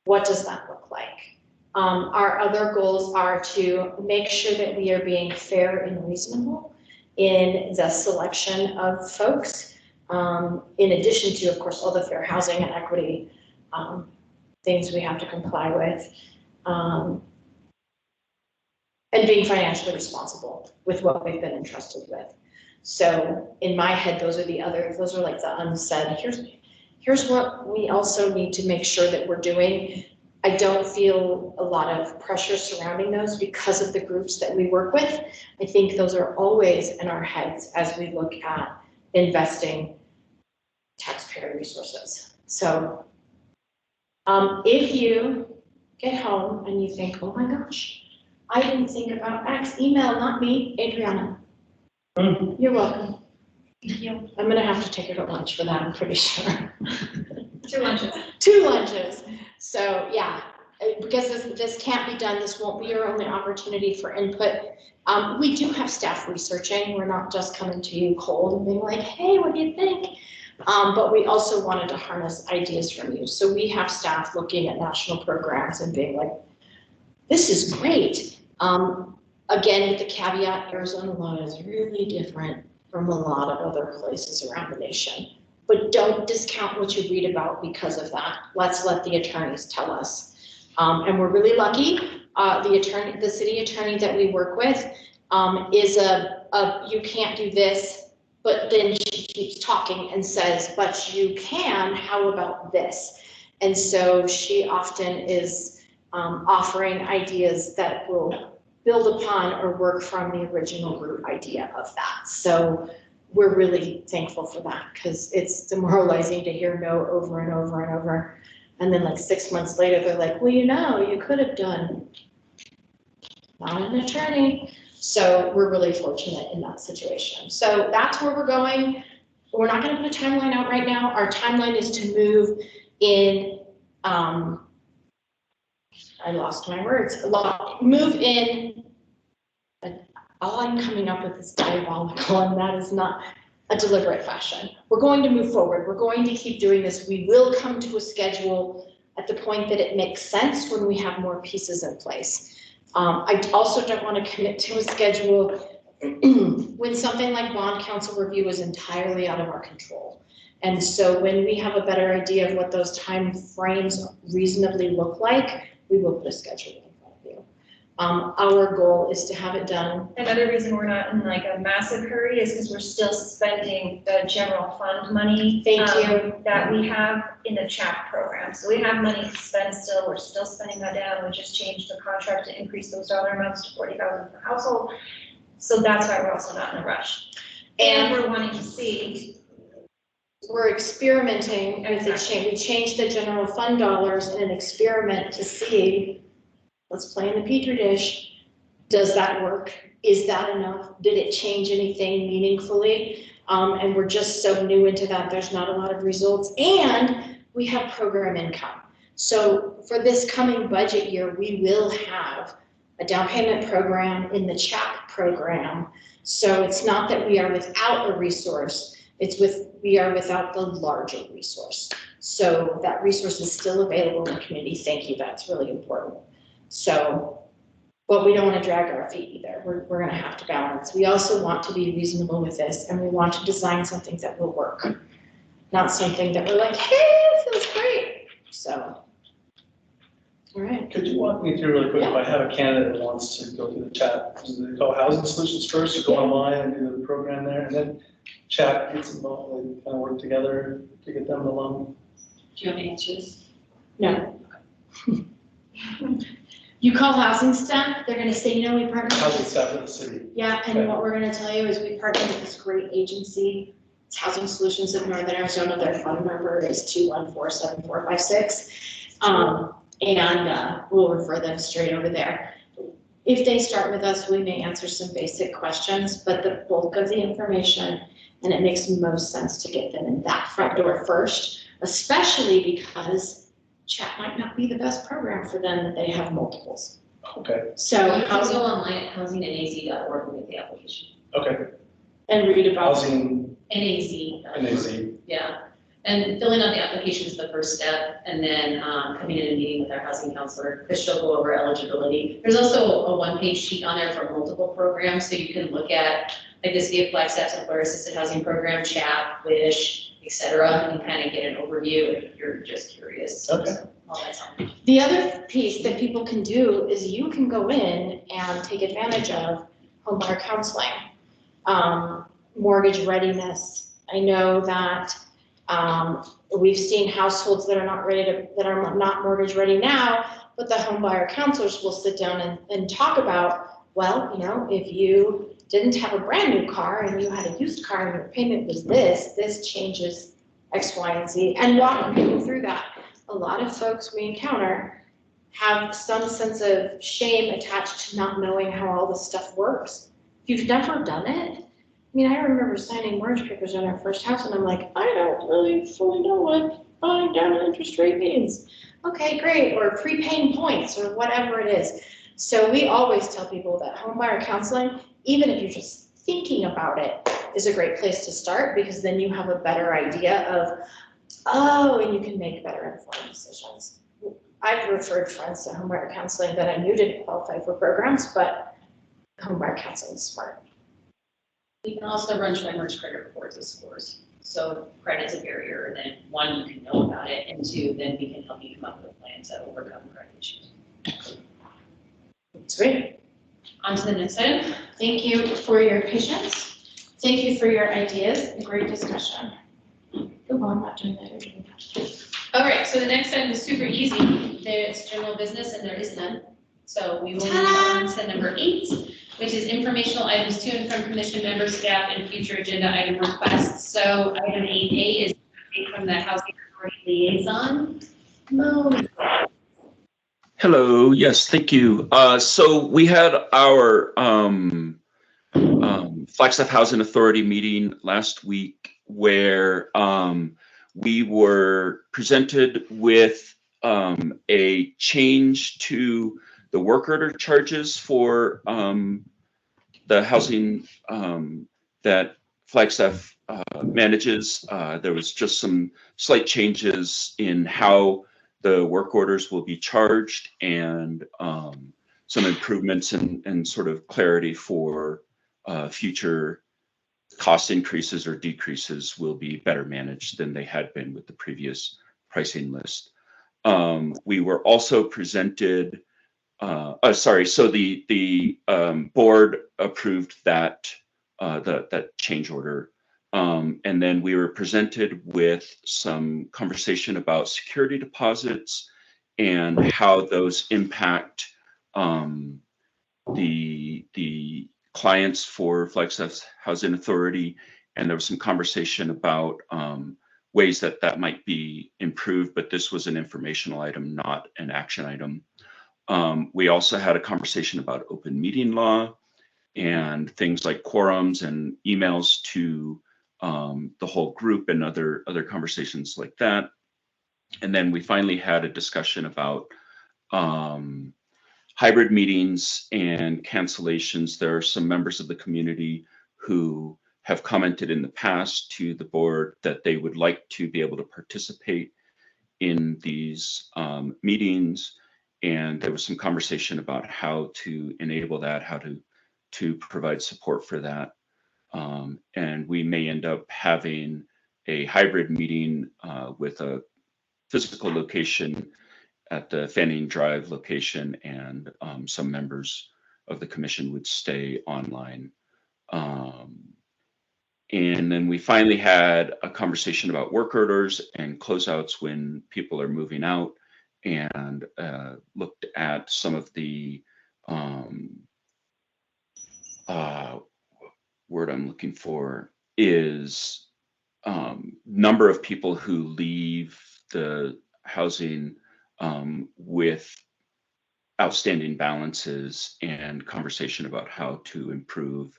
What does that look like? Our other goals are to make sure that we are being fair and reasonable in the selection of folks, in addition to, of course, all the fair housing and equity things we have to comply with, and being financially responsible with what we've been entrusted with. So in my head, those are like the unsaid, here's what we also need to make sure that we're doing. I don't feel a lot of pressure surrounding those because of the groups that we work with. I think those are always in our heads as we look at investing taxpayer resources. So if you get home and you think, oh my gosh, I didn't think about X, email, not me, Adriana. You're welcome. Thank you. I'm gonna have to take her to lunch for that, I'm pretty sure. 2 lunches. 2 lunches. So yeah, because this can't be done, this won't be your only opportunity for input. We do have staff researching. We're not just coming to you cold and being like, hey, what do you think? But we also wanted to harness ideas from you. So we have staff looking at national programs and being like, this is great. Again, with the caveat, Arizona law is really different from a lot of other places around the nation. But don't discount what you read about because of that. Let's let the attorneys tell us. And we're really lucky. The city attorney that we work with is you can't do this, but then she keeps talking and says, but you can, how about this? And so she often is offering ideas that will build upon or work from the original group idea of that. So we're really thankful for that because it's demoralizing to hear no over and over and over. And then like 6 months later, they're like, well, you could have done, not an attorney. So we're really fortunate in that situation. So that's where we're going. We're not gonna put a timeline out right now. Our timeline is to move in, I lost my words, move in, all I'm coming up with is diabolical, and that is not a deliberate fashion. We're going to move forward. We're going to keep doing this. We will come to a schedule at the point that it makes sense when we have more pieces in place. I also don't want to commit to a schedule when something like bond council review is entirely out of our control. And so when we have a better idea of what those time frames reasonably look like, we will put a schedule in front of you. Our goal is to have it done. Another reason we're not in like a massive hurry is because we're still spending the general fund money. That we have in the CHAP program. So we have money to spend still. We're still spending that down. We just changed the contract to increase those dollar amounts to $40,000 per household. So that's why we're also not in a rush. And we're wanting to see. We're experimenting with the change. We changed the general fund dollars in an experiment to see, let's play in the petri dish. Does that work? Is that enough? Did it change anything meaningfully? And we're just so new into that, there's not a lot of results. And we have program income. So for this coming budget year, we will have a down payment program in the CHAP program. So it's not that we are without a resource. We are without the larger resource. So that resource is still available in the community. Thank you, that's really important. So, but we don't want to drag our feet either. We're going to have to balance. We also want to be reasonable with this, and we want to design something that will work. Not something that we're like, hey, it feels great. So, all right. Could you walk me through really quick, if I have a candidate that wants to go through the chat, does it go Housing Solutions first, or go online and do the program there, and then chat gets involved, like, kind of work together to get them the loan? Do you want me to answer this? No. You call housing staff, they're gonna say, we partner. Housing staff of the city. Yeah, and what we're gonna tell you is we partner with this great agency. It's Housing Solutions of Northern Arizona. Their phone number is 214-7456. And we'll refer them straight over there. If they start with us, we may answer some basic questions, but the bulk of the information, and it makes most sense to get them in that front door first, especially because chat might not be the best program for them, that they have multiples. Okay, So You can go online at housingandaz.org and make the application. okay. and read about. Housing, NAZ. NAZ. Yeah, and filling out the application is the first step, and then coming in and meeting with our housing counselor, because she'll go over eligibility. There's also a one-page sheet on there for multiple programs, so you can look at, like the City of Flagstaff's Employer Assisted Housing Program, CHAP, WISH, et cetera, and kind of get an overview if you're just curious. Okay. So, all that's on there. The other piece that people can do is you can go in and take advantage of homebuyer counseling, mortgage readiness. I know that we've seen households that are not mortgage ready now, but the homebuyer counselors will sit down and talk about, well, if you didn't have a brand new car and you had a used car and your payment was this changes X, Y, and Z, and walk people through that. A lot of folks we encounter have some sense of shame attached to not knowing how all this stuff works. If you've never done it, I remember signing mortgage papers on our first house and I'm like, I don't really fully know what buying down interest rate means. Okay, great, or prepaying points or whatever it is. So we always tell people that homebuyer counseling, even if you're just thinking about it, is a great place to start, because then you have a better idea of, and you can make better informed decisions. I've referred friends to homebuyer counseling that I knew didn't qualify for programs, but homebuyer counseling is smart. We can also run Schweimer's credit reports as scores. So if credit's a barrier, then one, you can know about it, and two, then we can help you come up with a plan to overcome credit issues. Sweet. On to the next item. Thank you for your patience. Thank you for your ideas. A great discussion. Go on, not doing that. You're doing that. All right, so the next item is super easy. It's general business and there is none. So we will move on to number 8, which is informational items to and from commission members, staff, and future agenda item requests. So item 8A is from the Housing Authority Liaison. Mo. Hello, yes, thank you. So we had our Flagstaff Housing Authority meeting last week where we were presented with a change to the work order charges for the housing that Flagstaff manages. There was just some slight changes in how the work orders will be charged, and some improvements and sort of clarity for future cost increases or decreases will be better managed than they had been with the previous pricing list. We were also presented, so the board approved that that change order. And then we were presented with some conversation about security deposits and how those impact the clients for Flagstaff's Housing Authority. And there was some conversation about ways that that might be improved, but this was an informational item, not an action item. We also had a conversation about open meeting law and things like quorums and emails to the whole group and other conversations like that. And then we finally had a discussion about hybrid meetings and cancellations. There are some members of the community who have commented in the past to the board that they would like to be able to participate in these meetings. And there was some conversation about how to enable that, how to provide support for that. And we may end up having a hybrid meeting with a physical location at the Fanning Drive location, and some members of the commission would stay online. And then we finally had a conversation about work orders and closeouts when people are moving out, and looked at some of the word I'm looking for is number of people who leave the housing with outstanding balances, and conversation about how to improve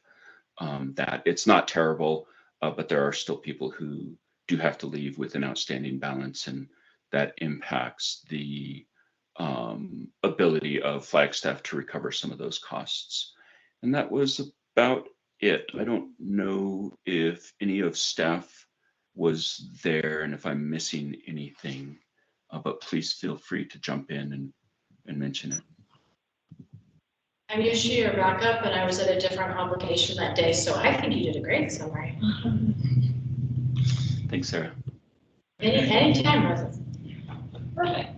that. It's not terrible, but there are still people who do have to leave with an outstanding balance, and that impacts the ability of Flagstaff to recover some of those costs. And that was about it. I don't know if any of staff was there and if I'm missing anything, but please feel free to jump in and mention it. I'm usually your backup, and I was at a different obligation that day, so I think you did a great summary. Thanks, Sarah. Anytime, Moses. Perfect.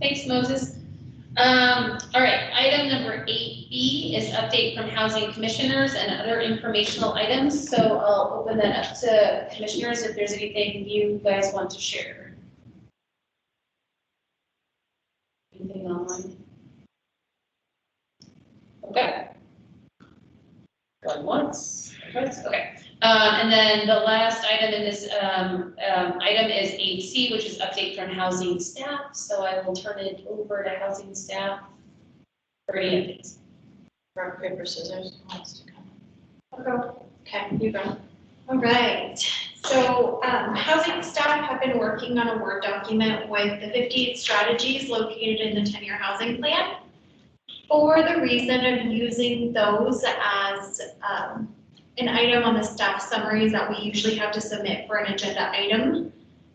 Thanks, Moses. All right, item number 8B is update from housing commissioners and other informational items. So I'll open that up to commissioners if there's anything you guys want to share. Anything online? Okay. Going once, twice, okay. And then the last item in this item is 8C, which is update from housing staff. So I will turn it over to housing staff for any updates. Rock, paper, scissors. Who wants to come? Okay. Okay, you go. All right. So housing staff have been working on a Word document with the 58 strategies located in the 10-year housing plan, for the reason of using those as an item on the staff summaries that we usually have to submit for an agenda item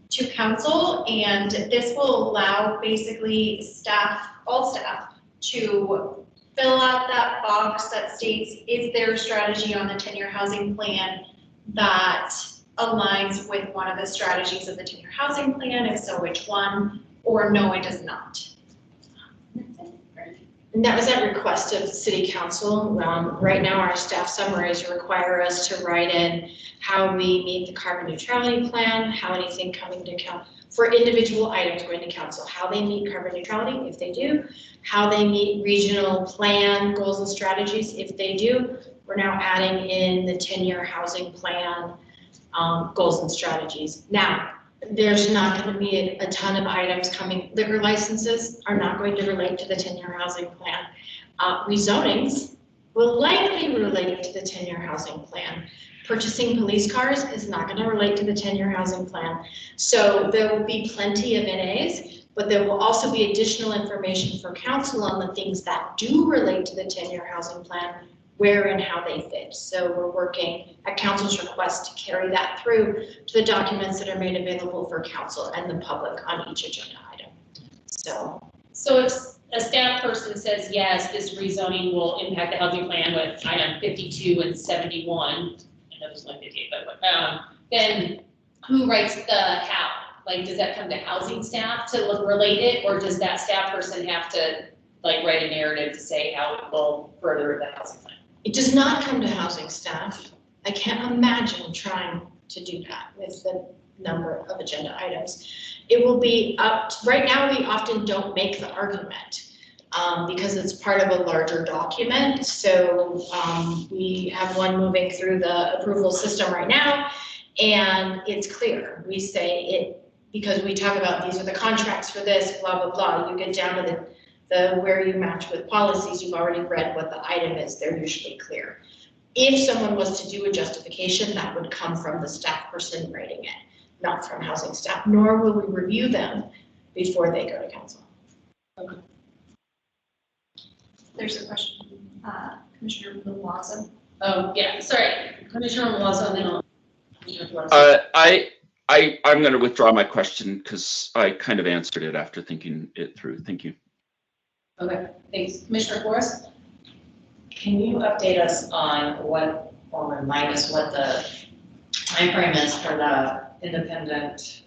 to council. And this will allow basically staff, all staff, to fill out that box that states, is there a strategy on the 10-year housing plan that aligns with one of the strategies of the 10-year housing plan? If so, which one? Or no, it does not. And that was at request of city council. Right now, our staff summaries require us to write in how we meet the carbon neutrality plan, how anything coming to council, for individual items going to council, how they meet carbon neutrality, if they do, how they meet regional plan goals and strategies, if they do. We're now adding in the 10-year housing plan goals and strategies. Now, there's not going to be a ton of items coming. Liquor licenses are not going to relate to the 10-year housing plan. Rezonings will likely relate to the 10-year housing plan. Purchasing police cars is not going to relate to the 10-year housing plan. So there will be plenty of NAs, but there will also be additional information for council on the things that do relate to the 10-year housing plan, where and how they fit. So we're working at council's request to carry that through to the documents that are made available for council and the public on each agenda item. So if a staff person says, yes, this rezoning will impact the housing plan with item 52 and 71, I know there's one 58, but then who writes the how? Like, does that come to housing staff to relate it, or does that staff person have to like write a narrative to say how it will further the housing plan? It does not come to housing staff. I can't imagine trying to do that with the number of agenda items. It will be up, right now we often don't make the argument because it's part of a larger document. So we have one moving through the approval system right now, and it's clear. We say it, because we talk about these are the contracts for this, blah, blah, blah. You get down to the where you match with policies, you've already read what the item is, they're usually clear. If someone was to do a justification, that would come from the staff person writing it, not from housing staff, nor will we review them before they go to council. There's a question, Commissioner Plaza. Oh, yeah, sorry, Commissioner Milazzo, then I'll. Commissioner Flores. I'm going to withdraw my question because I kind of answered it after thinking it through. Thank you. Okay, thanks. Commissioner Flores? Can you update us on what, or remind us what the timeframe is for the independent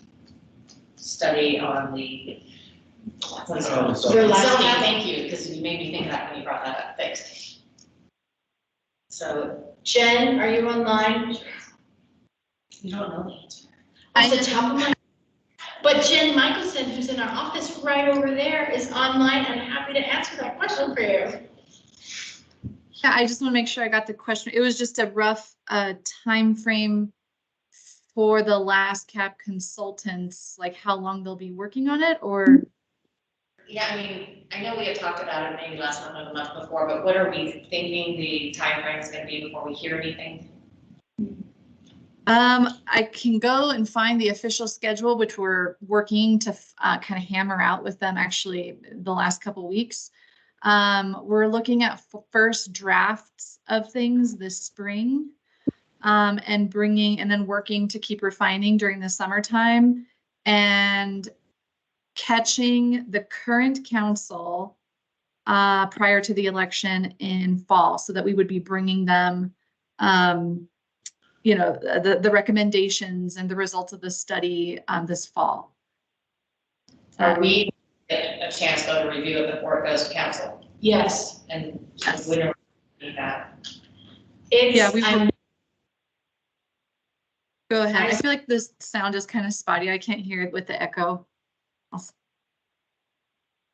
study on the, what is it called? Your last Zoning, meeting. thank you, because you made me think of that when you brought that up, thanks. So, Jen, are you online? you don't know the answer. Off the top of my, but Jen Michelson, who's in our office right over there, is online and happy to answer that question for you. Yeah, I just want to make sure I got the question. It was just a rough time frame for the last cap consultants, like how long they'll be working on it, or? Yeah, I mean, I know we had talked about it maybe last month or the month before, but what are we thinking the timeframe is gonna be before we hear anything? I can go and find the official schedule, which we're working to kind of hammer out with them actually the last couple weeks. We're looking at first drafts of things this spring, and then working to keep refining during the summertime and catching the current council prior to the election in fall, so that we would be bringing them the recommendations and the results of the study this fall. Are we get a chance though to review it before it goes to council? Yes. And Yes. when are we doing that? Yeah, we I'm- will. Go ahead. I feel like this sound is kind of spotty. I can't hear it with the echo.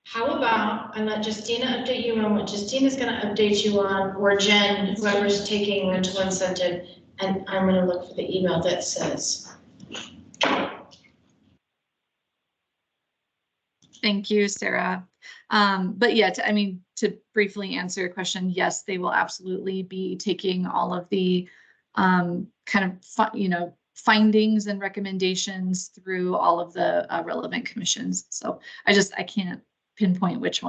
How about I let Justina update you on what Justina's gonna update you on, or Jen, whoever's taking rental incentive, and I'm gonna look for the email that says. Thank you, Sarah. But yeah, to briefly answer your question, yes, they will absolutely be taking all of the findings and recommendations through all of the relevant commissions. So I can't pinpoint which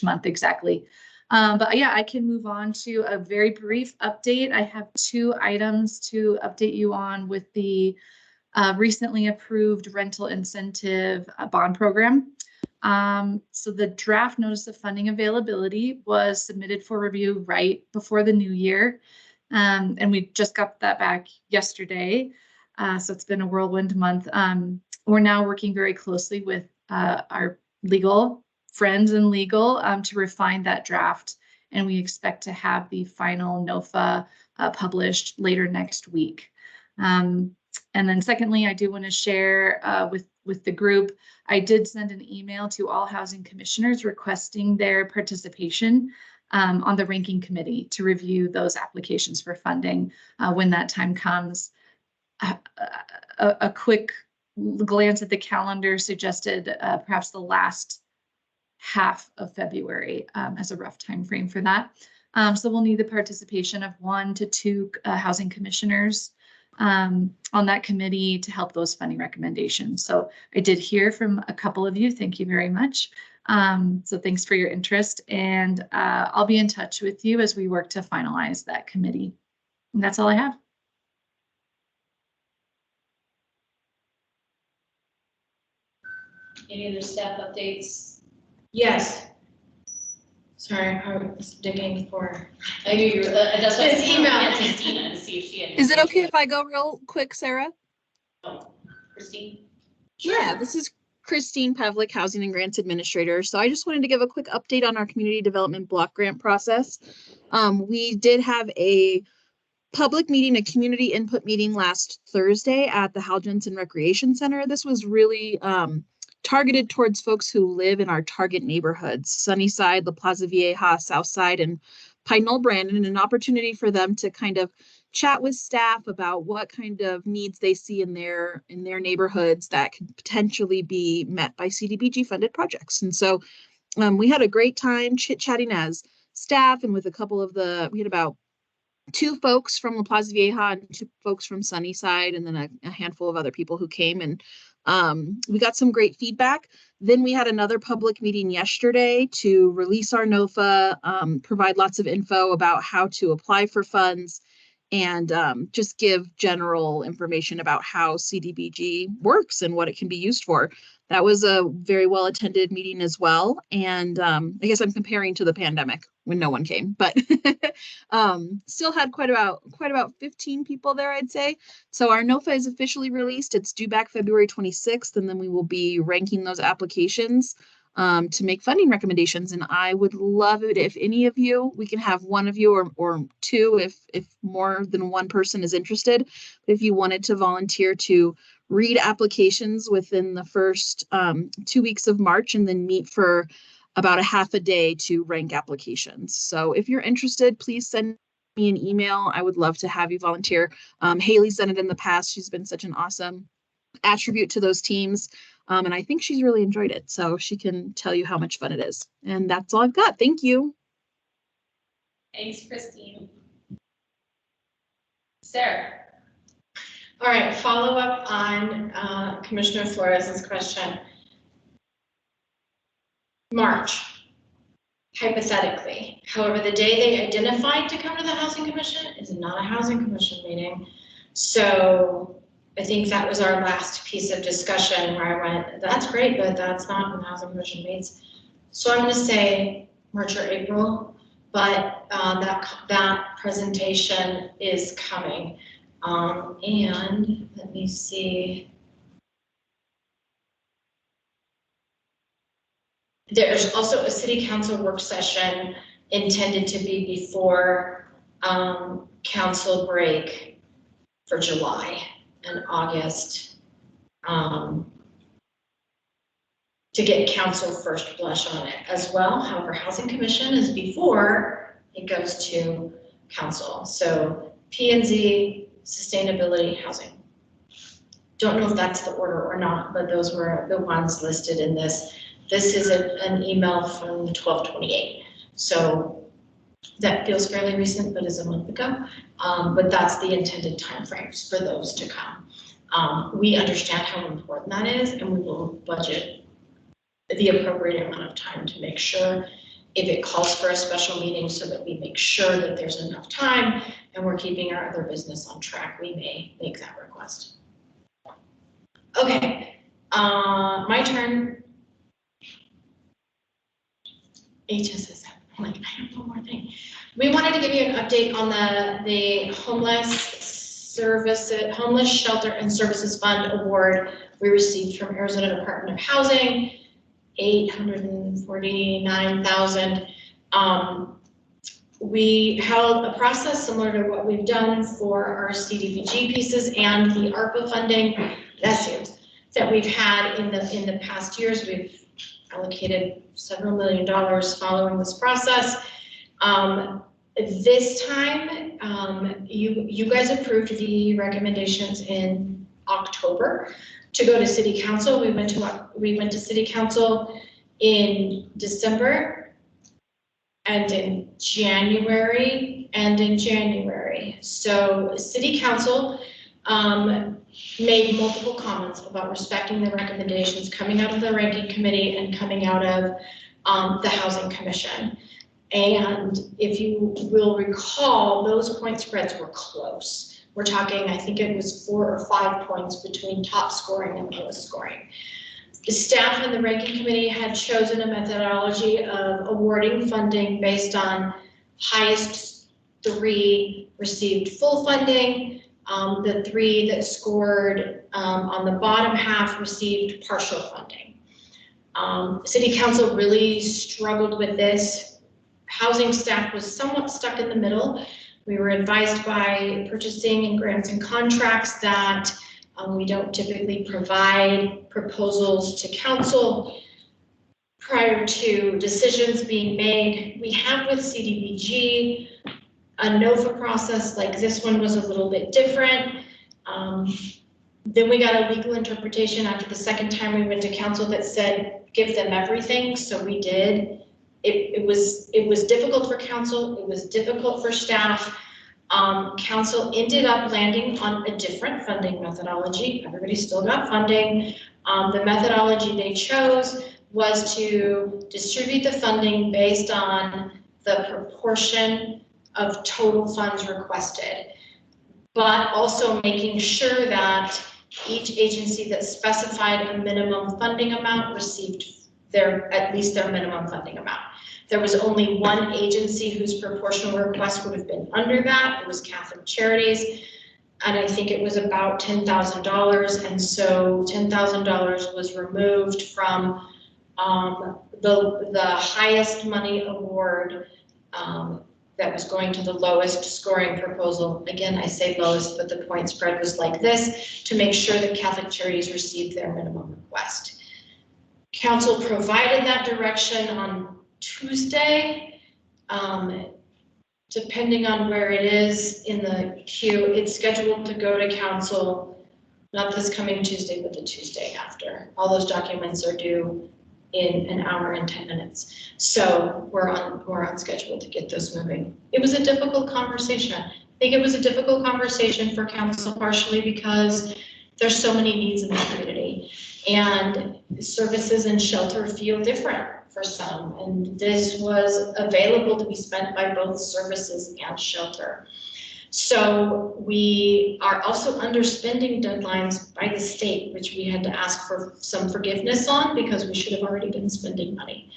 month exactly. But yeah, I can move on to a very brief update. I have 2 items to update you on with the recently approved rental incentive bond program. So the draft notice of funding availability was submitted for review right before the new year. And we just got that back yesterday. So it's been a whirlwind month. We're now working very closely with our legal friends in legal to refine that draft. And we expect to have the final NOFA published later next week. And then secondly, I do want to share with the group, I did send an email to all housing commissioners requesting their participation on the ranking committee to review those applications for funding when that time comes. A quick glance at the calendar suggested perhaps the last half of February as a rough time frame for that. So we'll need the participation of 1 to 2 housing commissioners on that committee to help those funding recommendations. So I did hear from a couple of you. Thank you very much. So thanks for your interest, and I'll be in touch with you as we work to finalize that committee. And that's all I have. Any other staff updates? Yes. Sorry, I was digging for. I knew you were, that's what I His was email. at Christina to see if she had. Is it okay if I go real quick, Sarah? Christine? Yeah, this is Christine Pavlik, Housing and Grants Administrator. So I just wanted to give a quick update on our community development block grant process. We did have a public meeting, a community input meeting last Thursday at the Hal Jensen Recreation Center. This was really targeted towards folks who live in our target neighborhoods, Sunnyside, La Plaza Vieja, Southside, and Pine Knoll Brandon, an opportunity for them to kind of chat with staff about what kind of needs they see in their neighborhoods that could potentially be met by CDBG funded projects. And so we had a great time chit-chatting as staff and with a couple of we had about 2 folks from La Plaza Vieja and 2 folks from Sunnyside, and then a handful of other people who came, and we got some great feedback. Then we had another public meeting yesterday to release our NOFA, provide lots of info about how to apply for funds, and just give general information about how CDBG works and what it can be used for. That was a very well attended meeting as well. And I guess I'm comparing to the pandemic when no one came, but still had quite about 15 people there, I'd say. So our NOFA is officially released. It's due back February 26th, and then we will be ranking those applications to make funding recommendations. And I would love it if any of you, we can have one of you or two if more than one person is interested. If you wanted to volunteer to read applications within the first 2 weeks of March and then meet for about a half a day to rank applications. So if you're interested, please send me an email. I would love to have you volunteer. Haley's done it in the past. She's been such an awesome attribute to those teams. And I think she's really enjoyed it. So she can tell you how much fun it is. And that's all I've got. Thank you. Thanks, Christine. Sarah. All right, follow up on Commissioner Flores's question. March, hypothetically. However, the day they identified to come to the Housing Commission is not a Housing Commission meeting. So I think that was our last piece of discussion where I went, that's great, but that's not when the Housing Commission meets. So I'm going to say March or April, but that presentation is coming. And let me see. There's also a city council work session intended to be before council break for July and August to get council first blush on it as well. However, Housing Commission is before it goes to council. So P&Z, sustainability, housing. Don't know if that's the order or not, but those were the ones listed in this. This is an email from 12/28. So that feels fairly recent, but is a month ago. But that's the intended timeframes for those to come. We understand how important that is, and we will budget the appropriate amount of time to make sure if it calls for a special meeting so that we make sure that there's enough time and we're keeping our other business on track, we may make that request. Okay, my turn. HSS, I'm like, I have one more thing. We wanted to give you an update on the Homeless Shelter and Services Fund award we received from Arizona Department of Housing, $849,000. We held a process similar to what we've done for our CDBG pieces and the ARPA funding that we've had in the past years. We've allocated several $1 million following this process. This time, you guys approved the recommendations in October to go to City Council. We went to City Council in December and in January. So City Council made multiple comments about respecting the recommendations coming out of the ranking committee and coming out of the Housing Commission. And if you will recall, those point spreads were close. We're talking, I think it was 4 or 5 points between top scoring and lowest scoring. The staff and the ranking committee had chosen a methodology of awarding funding based on highest 3 received full funding. The 3 that scored on the bottom half received partial funding. City Council really struggled with this. Housing staff was somewhat stuck in the middle. We were advised by purchasing and grants and contracts that we don't typically provide proposals to council prior to decisions being made. We have with CDBG a NOFA process like this one was a little bit different. Then we got a legal interpretation after the second time we went to council that said give them everything, so we did. It was difficult for council, it was difficult for staff. Council ended up landing on a different funding methodology. Everybody still got funding. The methodology they chose was to distribute the funding based on the proportion of total funds requested. but also making sure that each agency that specified a minimum funding amount received at least their minimum funding amount. There was only one agency whose proportional request would have been under that. It was Catholic Charities. And I think it was about $10,000. And so $10,000 was removed from the highest money award that was going to the lowest scoring proposal. Again, I say lowest, but the point spread was like this to make sure that Catholic Charities received their minimum request. Council provided that direction on Tuesday. Depending on where it is in the queue, it's scheduled to go to council, not this coming Tuesday, but the Tuesday after. All those documents are due in an hour and 10 minutes. So we're on schedule to get those moving. It was a difficult conversation. I think it was a difficult conversation for council partially because there's so many needs in the community and services and shelter feel different for some. And this was available to be spent by both services and shelter. So we are also underspending deadlines by the state, which we had to ask for some forgiveness on because we should have already been spending money.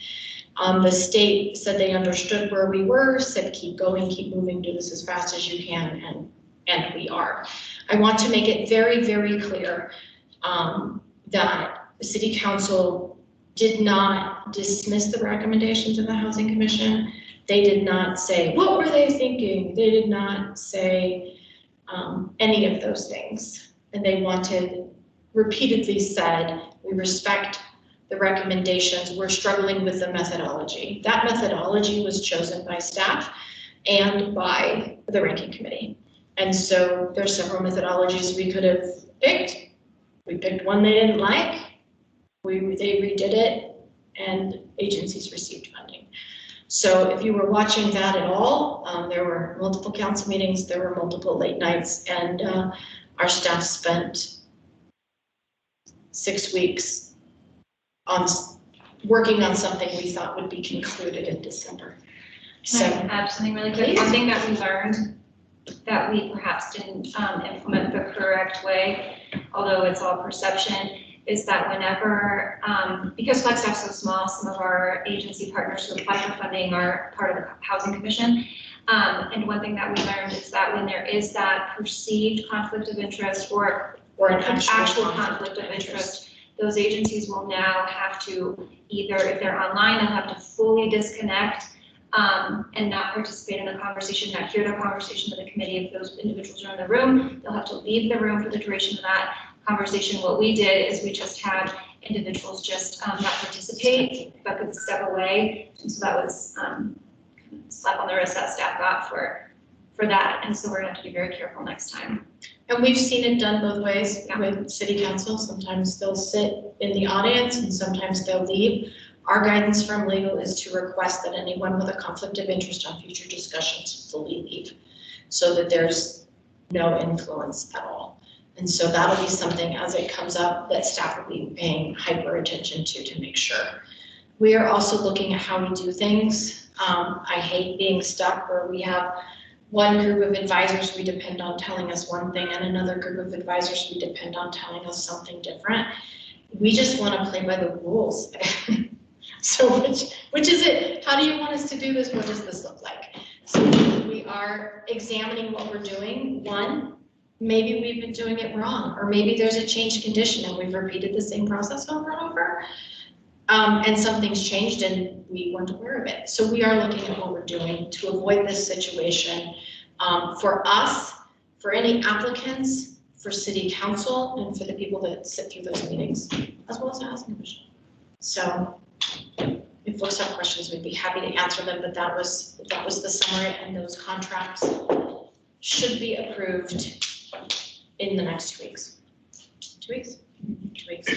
The state said they understood where we were, said keep going, keep moving, do this as fast as you can, and we are. I want to make it very, very clear that the City Council did not dismiss the recommendations of the Housing Commission. They did not say, what were they thinking? They did not say any of those things. And they repeatedly said, we respect the recommendations. We're struggling with the methodology. That methodology was chosen by staff and by the ranking committee. And so there's several methodologies we could have picked. We picked one they didn't like. They redid it and agencies received funding. So if you were watching that at all, there were multiple council meetings, there were multiple late nights, and our staff spent 6 weeks on working on something we thought would be concluded in December. Can I add something really quick? One thing that we learned that we perhaps didn't implement the correct way, although it's all perception, is that whenever, because Flagstaff's so small, some of our agency partners who apply for funding are part of the Housing Commission. And one thing that we learned is that when there is that perceived conflict of interest or an actual conflict of interest, those agencies will now have to either, if they're online, they'll have to fully disconnect and not participate in the conversation, not hear the conversation of the committee. If those individuals are in the room, they'll have to leave the room for the duration of that conversation. What we did is we just had individuals just not participate, but could step away. And so that was slap on the wrist that staff got for that. And so we're gonna have to be very careful next time. And we've seen it done both ways with City Council. Sometimes they'll sit in the audience and sometimes they'll leave. Our guidance from legal is to request that anyone with a conflict of interest on future discussions fully leave so that there's no influence at all. And so that'll be something as it comes up that staff will be paying hyper attention to make sure. We are also looking at how we do things. I hate being stuck where we have one group of advisors we depend on telling us one thing and another group of advisors we depend on telling us something different. We just want to play by the rules. So which is it? How do you want us to do this? What does this look like? So we are examining what we're doing. One, maybe we've been doing it wrong, or maybe there's a changed condition and we've repeated the same process over and over. And something's changed and we weren't aware of it. So we are looking at what we're doing to avoid this situation for us, for any applicants, for City Council, and for the people that sit through those meetings, as well as the Housing Commission. So if folks have questions, we'd be happy to answer them, but that was the summary, and those contracts should be approved in the next 2 weeks. 2 weeks? 2 weeks.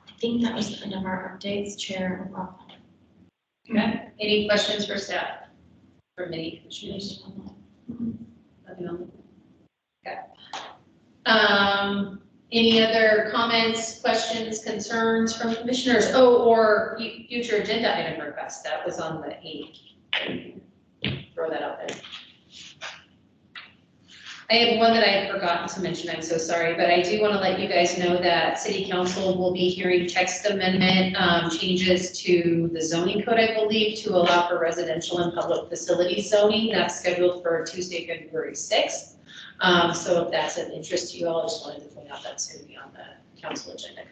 I think that was the end of our updates, Chair. Okay, any questions for staff? For many commissioners? Okay. Any other comments, questions, concerns from commissioners? Oh, or future agenda item requests, that was on the 8th. Throw that out there. I have one that I had forgotten to mention, I'm so sorry, but I do want to let you guys know that city council will be hearing text amendment changes to the zoning code, I believe, to allow for residential and public facilities zoning. That's scheduled for Tuesday, February 6th. So if that's of interest to you all, I just wanted to point out that's going to be on the council agenda.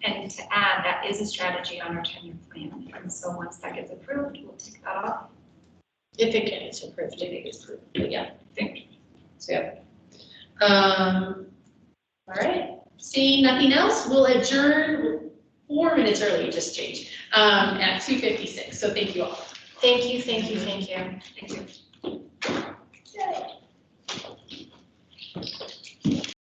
And to add, that is a strategy on our 10-year plan. And so once that gets approved, we'll take that off. If it gets approved, if it gets approved, but yeah. So, yeah. All right, seeing nothing else, we'll adjourn 4 minutes early, it just changed, at 2:56. So thank you all. Thank you, thank you, thank you. Thank you.